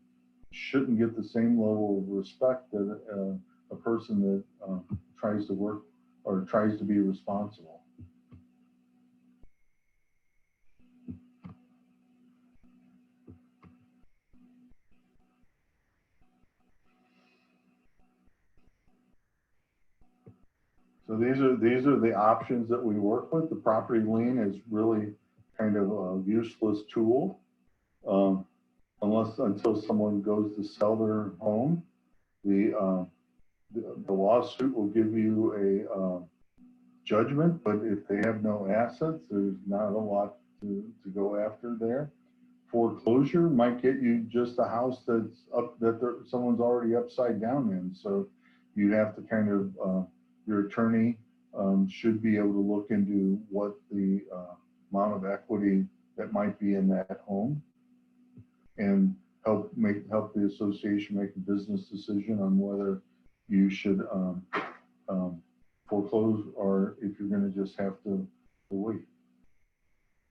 shouldn't get the same level of respect that a person that tries to work or tries to be responsible. So these are the options that we work with. The property lien is really kind of a useless tool until someone goes to sell their home. The lawsuit will give you a judgment, but if they have no assets, there's not a lot to go after there. Foreclosure might get you just a house that's up someone's already upside down in. So you have to kind of your attorney should be able to look into what the amount of equity that might be in that home, and help the association make a business decision on whether you should foreclose, or if you're going to just have to wait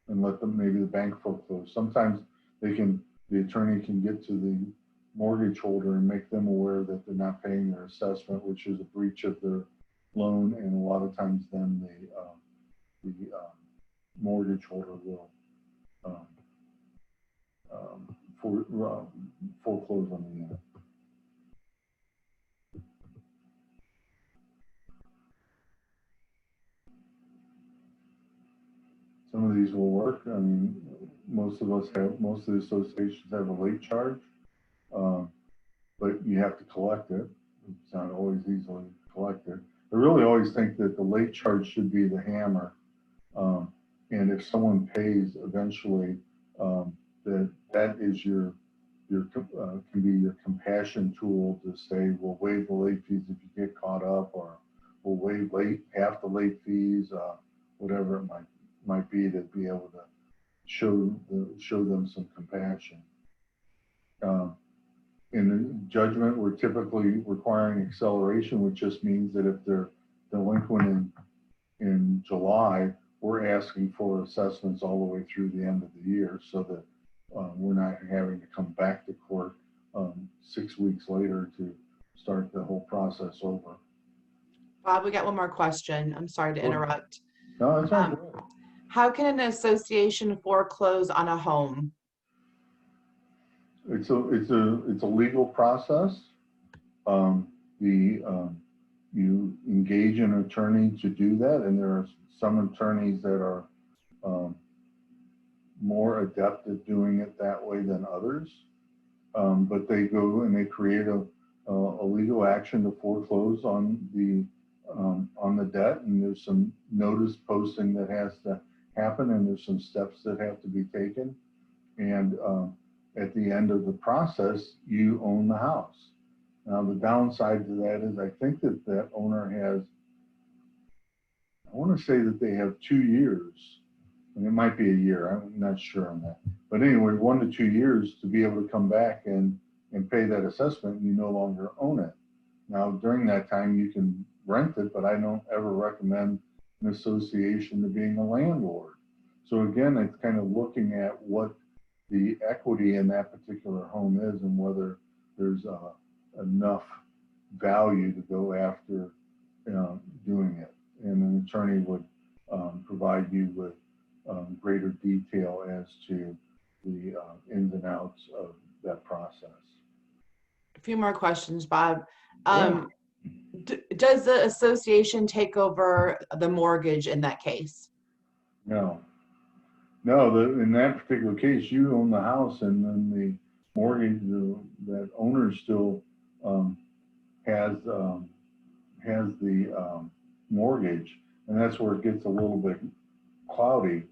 and let them, maybe the bank foreclose. Sometimes the attorney can get to mortgage holder and make them aware that they're not paying their assessment, which is a breach of their loan, and a lot of times then the mortgage holder will foreclose on the unit. Some of these will work. I mean, most of the associations have a late charge, but you have to collect it. It's not always easily collected. I really always think that the late charge should be the hammer. And if someone pays eventually, that is can be your compassion tool to say, we'll waive the late fees if you get caught up, or we'll waive half the late fees, whatever it might be, to be able to show them some compassion. In the judgment, we're typically requiring acceleration, which just means that if they're delinquent in July, we're asking for assessments all the way through the end of the year, so that we're not having to come back to court 6 weeks later to start the whole process over. Bob, we got one more question. I'm sorry to interrupt. No, that's not good. How can an association foreclose on a home? It's a legal process. You engage an attorney to do that, and there are some attorneys that are more adept at doing it that way than others. But they go and they create a legal action to foreclose on the debt, and there's some notice posting that has to happen, and there's some steps that have to be taken. And at the end of the process, you own the house. Now, the downside to that is I think that owner has, I want to say that they have 2 years, and it might be a year, I'm not sure on that. But anyway, 1 to 2 years to be able to come back and pay that assessment, and you no longer own it. Now, during that time, you can rent it, but I don't ever recommend an association to being a landlord. So again, it's kind of looking at what the equity in that particular home is, and whether there's enough value to go after doing it. And an attorney would provide you with greater detail as to the ins and outs of that process. A few more questions, Bob. Does the association take over the mortgage in that case? No. In that particular case, you own the house, and then the mortgage, that owner still has the mortgage, and that's where it gets a little bit cloudy,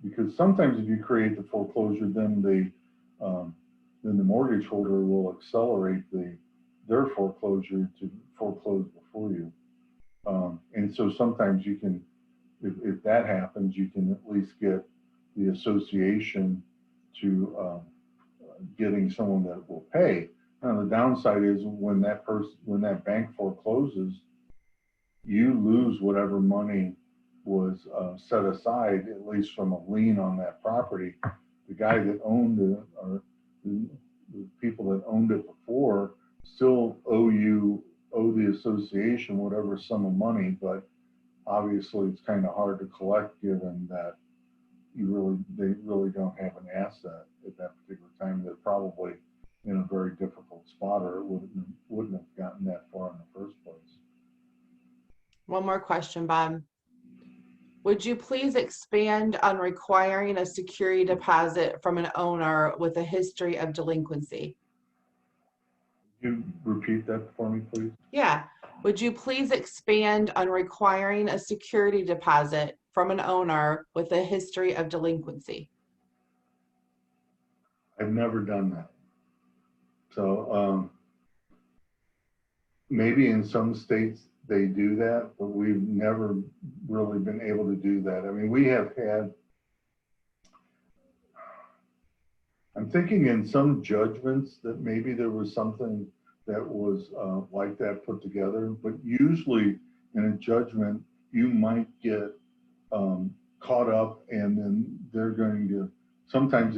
because sometimes if you create the foreclosure, then the mortgage holder will accelerate their foreclosure to foreclose before you, and so sometimes you can. If that happens, you can at least get the association to getting someone that will pay. Now, the downside is when that bank forecloses, you lose whatever money was set aside, at least from a lien on that property. The guy that owned it, or the people that owned it before, still owe the association whatever sum of money, but obviously it's kind of hard to collect, given that they really don't have an asset at that particular time. They're probably in a very difficult spot, or it wouldn't have gotten that far in the first place. One more question, Bob. Would you please expand on requiring a security deposit from an owner with a history of delinquency? Could you repeat that for me, please? Yeah. Would you please expand on requiring a security deposit from an owner with a history of delinquency? I've never done that. So maybe in some states they do that, but we've never really been able to do that. I mean, we have had, I'm thinking in some judgments that maybe there was something that was like that put together, but usually in a judgment, you might get caught up, and then they're going to sometimes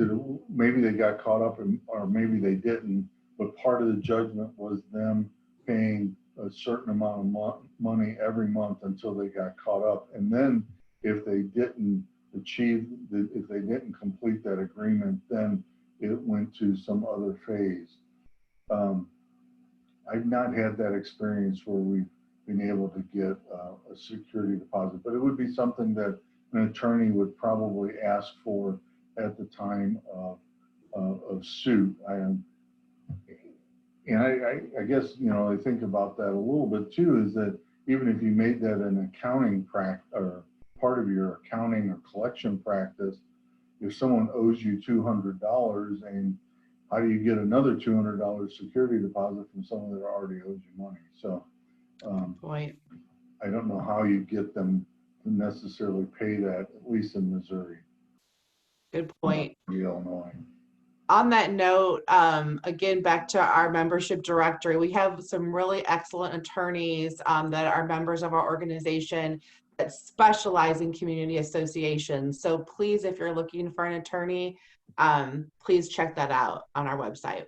maybe they got caught up or maybe they didn't, but part of the judgment was them paying a certain amount of money every month until they got caught up. And then if they didn't if they didn't complete that agreement, then it went to some other phase. I've not had that experience where we've been able to get a security deposit, but it would be something that an attorney would probably ask for at the time of suit. I guess, you know, I think about that a little bit too, is that even if you made that an accounting practice or part of your accounting or collection practice, if someone owes you $200 and how do you get another $200 security deposit from someone that already owes you money? So Point. I don't know how you get them to necessarily pay that, at least in Missouri. Good point. Illinois. On that note, again, back to our membership directory, we have some really excellent attorneys that are members of our organization that specialize in community associations. So please, if you're looking for an attorney, please check that out on our website.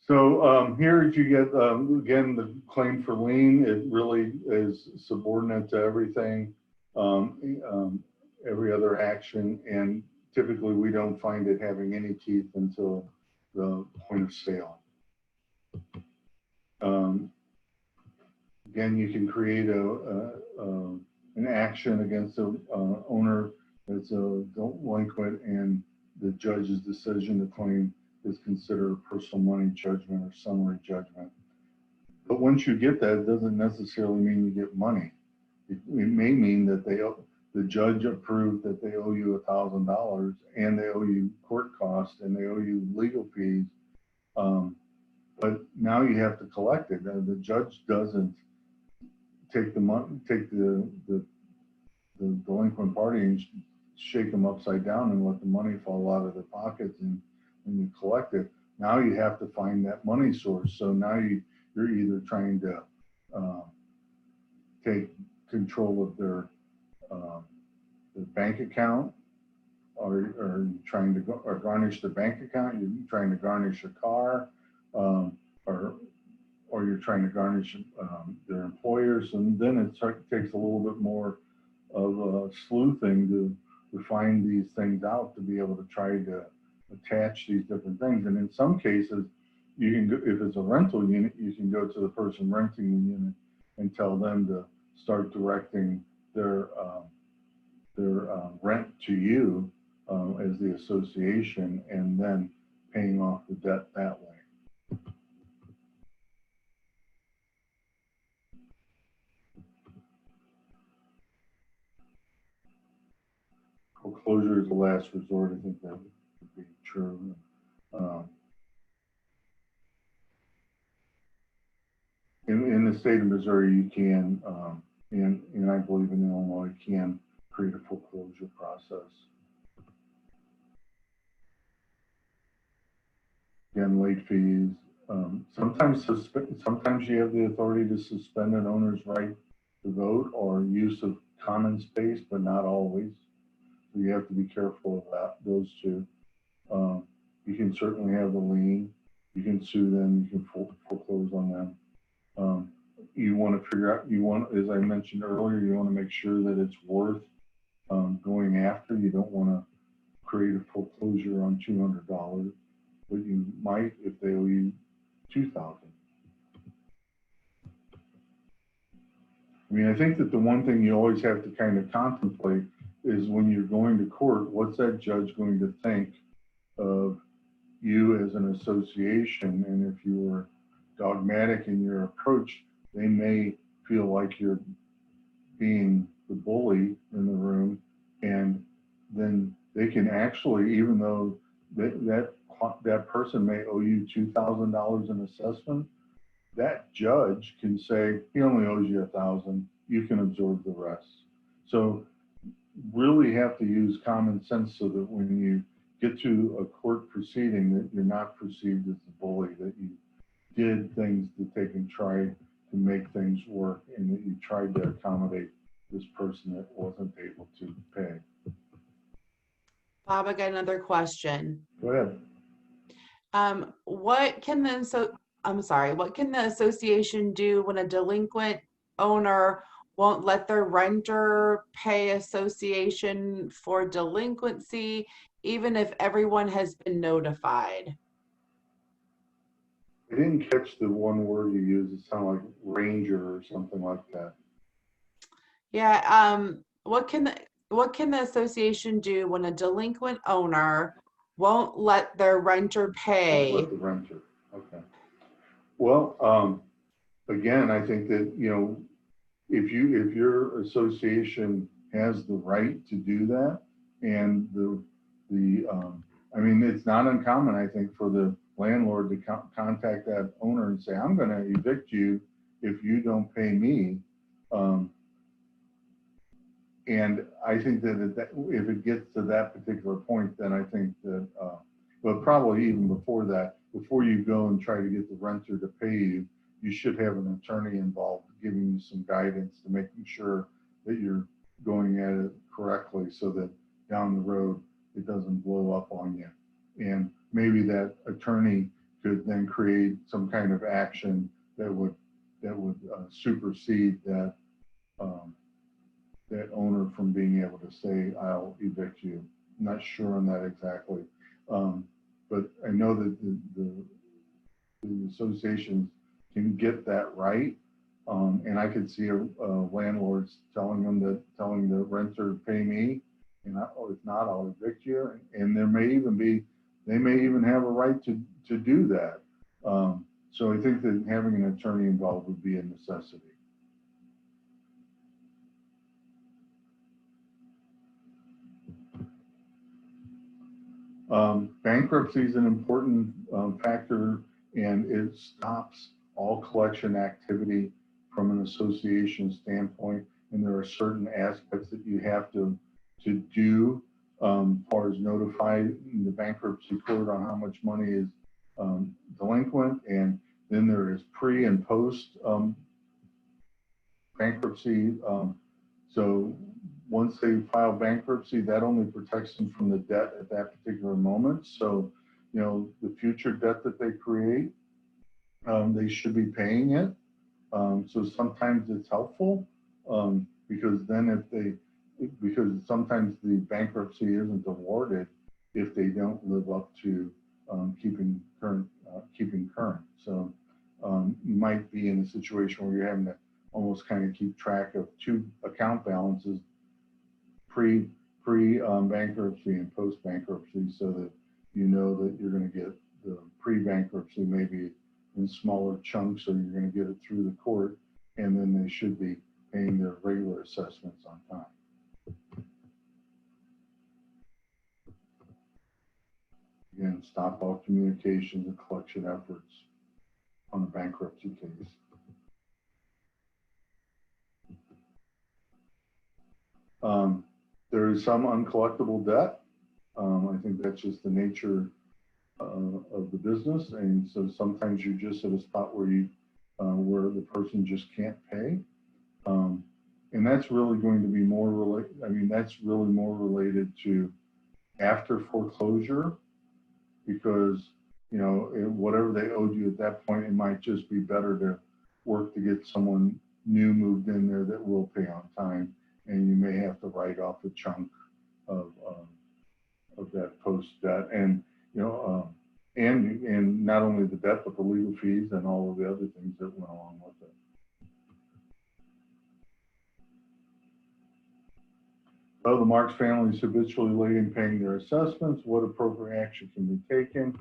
So here you get, again, the claim for lien. It really is subordinate to everything, every other action, and typically we don't find it having any teeth until the point of sale. Again, you can create an action against the owner that's a delinquent, and the judge's decision to claim is considered a personal money judgment or summary judgment. But once you get that, it doesn't necessarily mean you get money. It may mean that the judge approved that they owe you $1,000 and they owe you court costs and they owe you legal fees. But now you have to collect it. The judge doesn't take the money, take the delinquent party and shake them upside down and let the money fall out of their pockets and you collect it. Now you have to find that money source. So now you're either trying to take control of their bank account, or trying to garnish the bank account. You're trying to garnish a car, or you're trying to garnish their employers, and then it takes a little bit more of sleuthing to find these things out, to be able to try to attach these different things. And in some cases, you can go, if it's a rental unit, you can go to the person renting the unit and tell them to start directing their rent to you as the association, and then paying off the debt that way. Foreclosure is the last resort. I think that would be true. In the state of Missouri, you can, and I believe in Illinois, can create a foreclosure process. Again, late fees. Sometimes you have the authority to suspend an owner's right to vote or use of common space, but not always. So you have to be careful of those two. You can certainly have a lien. You can sue them. You can foreclose on them. You want to figure out, as I mentioned earlier, you want to make sure that it's worth going after. You don't want to create a foreclosure on $200, but you might if they owe you $2,000. I mean, I think that the one thing you always have to kind of contemplate is when you're going to court, what's that judge going to think of you as an association? And if you were dogmatic in your approach, they may feel like you're being the bully in the room, and then they can actually, even though that person may owe you $2,000 in assessment, that judge can say he only owes you $1,000. You can absorb the rest. So really have to use common sense so that when you get to a court proceeding, that you're not perceived as the bully, that you did things to take and try to make things work, and that you tried to accommodate this person that wasn't able to pay. Bob, I got another question. Go ahead. What can what can the association do when a delinquent owner won't let their renter pay association for delinquency, even if everyone has been notified? I didn't catch the one word you used. It sounded like ranger or something like that. Yeah, what can the association do when a delinquent owner won't let their renter pay? Let the renter. Okay. Well, again, I think that, you know, if your association has the right to do that, and I mean, it's not uncommon, I think, for the landlord to contact that owner and say, I'm going to evict you if you don't pay me. And I think that if it gets to that particular point, then I think that, but probably even before that, before you go and try to get the renter to pay you, you should have an attorney involved giving you some guidance to making sure that you're going at it correctly, so that down the road it doesn't blow up on you. And maybe that attorney could then create some kind of action that would supersede that that owner from being able to say, I'll evict you. I'm not sure on that exactly. But I know that the associations can get that right. And I could see landlords telling the renter, pay me, and or if not, I'll evict you. And they may even have a right to do that. So I think that having an attorney involved would be a necessity. Bankruptcy is an important factor, and it stops all collection activity from an association standpoint. And there are certain aspects that you have to do, as far as notify the bankruptcy court on how much money is delinquent. And then there is pre and post bankruptcy. So once they file bankruptcy, that only protects them from the debt at that particular moment. So, you know, the future debt that they create, they should be paying it. So sometimes it's helpful, because then because sometimes the bankruptcy isn't awarded if they don't live up to keeping current. So you might be in a situation where you're having to almost kind of keep track of two account balances, pre bankruptcy and post bankruptcy, so that you know that you're going to get the pre bankruptcy maybe in smaller chunks, or you're going to get it through the court, and then they should be paying their regular assessments on time. Again, stop all communications and collection efforts on a bankruptcy case. There is some uncollectible debt. I think that's just the nature of the business, and so sometimes you're just at a spot where where the person just can't pay, and that's really going to be more related. I mean, that's really more related to after foreclosure, because you know, whatever they owed you at that point, it might just be better to work to get someone new moved in there that will pay on time, and you may have to write off a chunk of that post debt, and you know, and not only the debt, but the legal fees and all of the other things that went along with it. Though the Marks family is habitually late in paying their assessments, what appropriate action can be taken?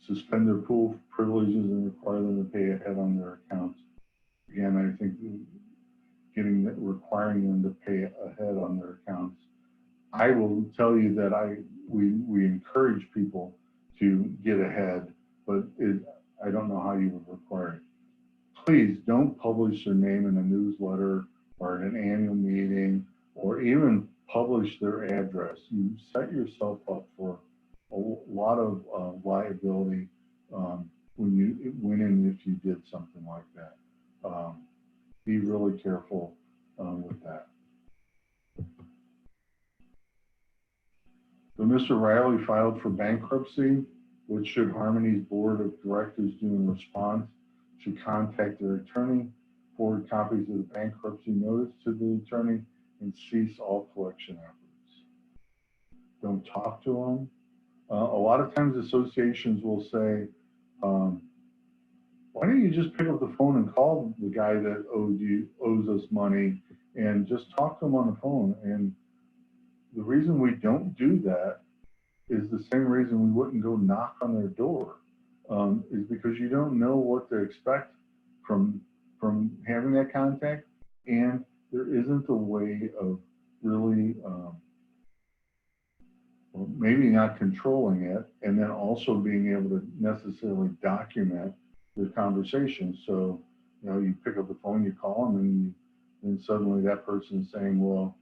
Suspend their pool privileges and require them to pay ahead on their accounts. Again, I think requiring them to pay ahead on their accounts. I will tell you that we encourage people to get ahead, but I don't know how you would require it. Please don't publish their name in a newsletter or at an annual meeting, or even publish their address. You set yourself up for a lot of liability when and if you did something like that. Be really careful with that. So Mr. Riley filed for bankruptcy. What should Harmony's board of directors do in response? Should contact their attorney, forward copies of the bankruptcy notice to the attorney, and cease all collection efforts. Don't talk to them. A lot of times associations will say, why don't you just pick up the phone and call the guy that owes us money and just talk to him on the phone? And the reason we don't do that is the same reason we wouldn't go knock on their door, is because you don't know what to expect from having that contact, and there isn't a way of really, well, maybe not controlling it, and then also being able to necessarily document the conversation. So, you know, you pick up the phone, you call them, and then suddenly that person's saying, well,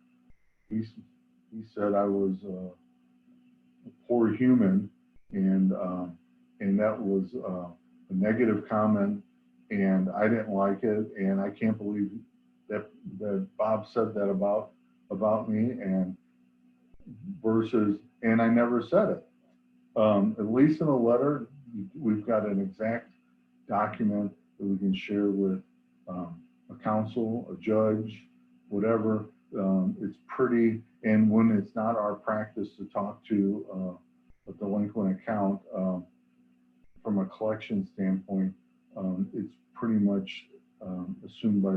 he said I was a poor human, and that was a negative comment, and I didn't like it, and I can't believe that Bob said that about me, and versus, and I never said it. At least in a letter, we've got an exact document that we can share with a counsel, a judge, whatever. It's pretty, and when it's not our practice to talk to a delinquent account from a collection standpoint, it's pretty much assumed by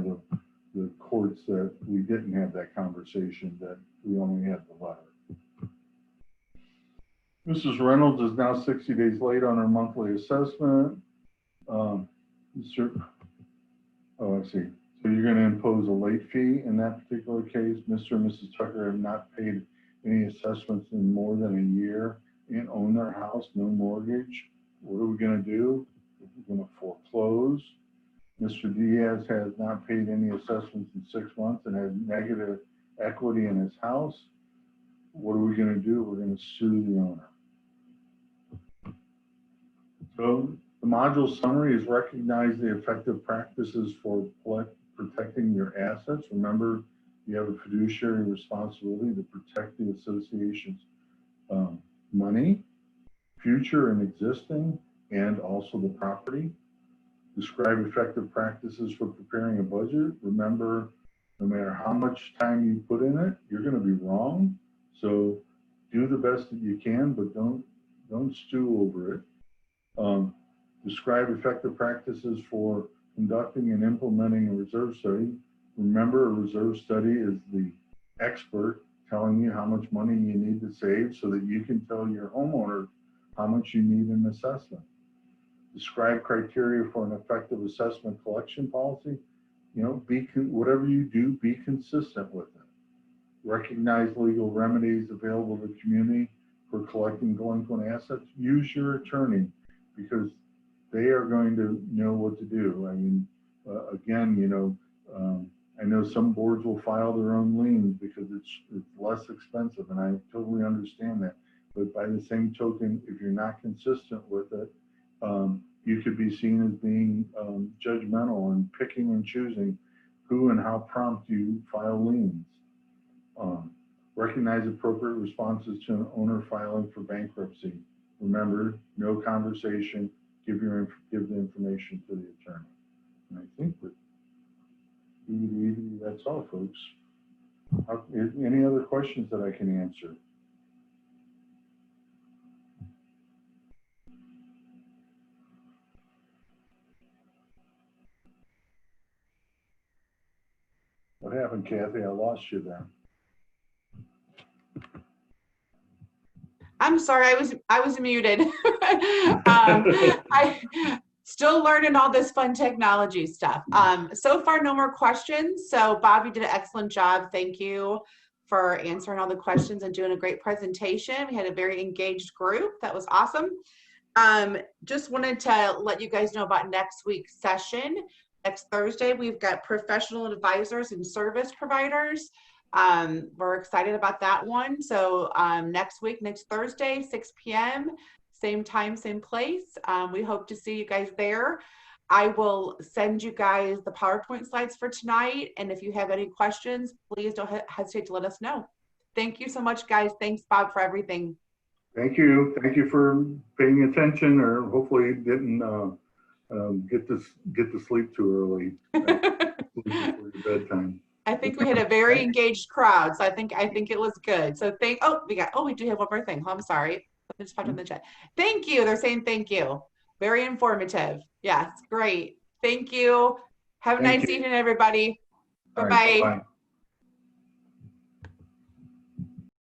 the courts that we didn't have that conversation, that we only had the letter. Mrs. Reynolds is now 60 days late on her monthly assessment. Oh, I see. So you're going to impose a late fee in that particular case. Mr. and Mrs. Tucker have not paid any assessments in more than a year and own their house, no mortgage. What are we going to do? We're going to foreclose. Mr. Diaz has not paid any assessments in 6 months and has negative equity in his house. What are we going to do? We're going to sue the owner. So the module summary is recognize the effective practices for protecting your assets. Remember, you have a fiduciary responsibility to protect the association's money, future and existing, and also the property. Describe effective practices for preparing a budget. Remember, no matter how much time you put in it, you're going to be wrong. So do the best that you can, but don't stew over it. Describe effective practices for conducting and implementing a reserve study. Remember, a reserve study is the expert telling you how much money you need to save so that you can tell your homeowner how much you need in assessment. Describe criteria for an effective assessment collection policy. You know, whatever you do, be consistent with it. Recognize legal remedies available to the community for collecting delinquent assets. Use your attorney, because they are going to know what to do. I mean, again, you know, I know some boards will file their own liens because it's less expensive, and I totally understand that. But by the same token, if you're not consistent with it, you could be seen as being judgmental and picking and choosing who and how prompt you file liens. Recognize appropriate responses to an owner filing for bankruptcy. Remember, no conversation, give the information to the attorney. And I think that that's all, folks. Any other questions that I can answer? What happened, Kathy? I lost you there. I'm sorry, I was muted. I still learning all this fun technology stuff. So far, no more questions. So Bob, you did an excellent job. Thank you for answering all the questions and doing a great presentation. We had a very engaged group. That was awesome. Just wanted to let you guys know about next week's session. Next Thursday, we've got professional advisors and service providers. We're excited about that one. So next week, next Thursday, 6 p.m., same time, same place. We hope to see you guys there. I will send you guys the PowerPoint slides for tonight. And if you have any questions, please don't hesitate to let us know. Thank you so much, guys. Thanks, Bob, for everything. Thank you. Thank you for paying attention, or hopefully didn't get to sleep too early. Before your bedtime. I think we had a very engaged crowd, so I think it was good. So we do have one more thing. Oh, I'm sorry. I just popped in the chat. Thank you. They're saying thank you. Very informative. Yes, great. Thank you. Have a nice evening, everybody. Bye-bye. All right, bye-bye.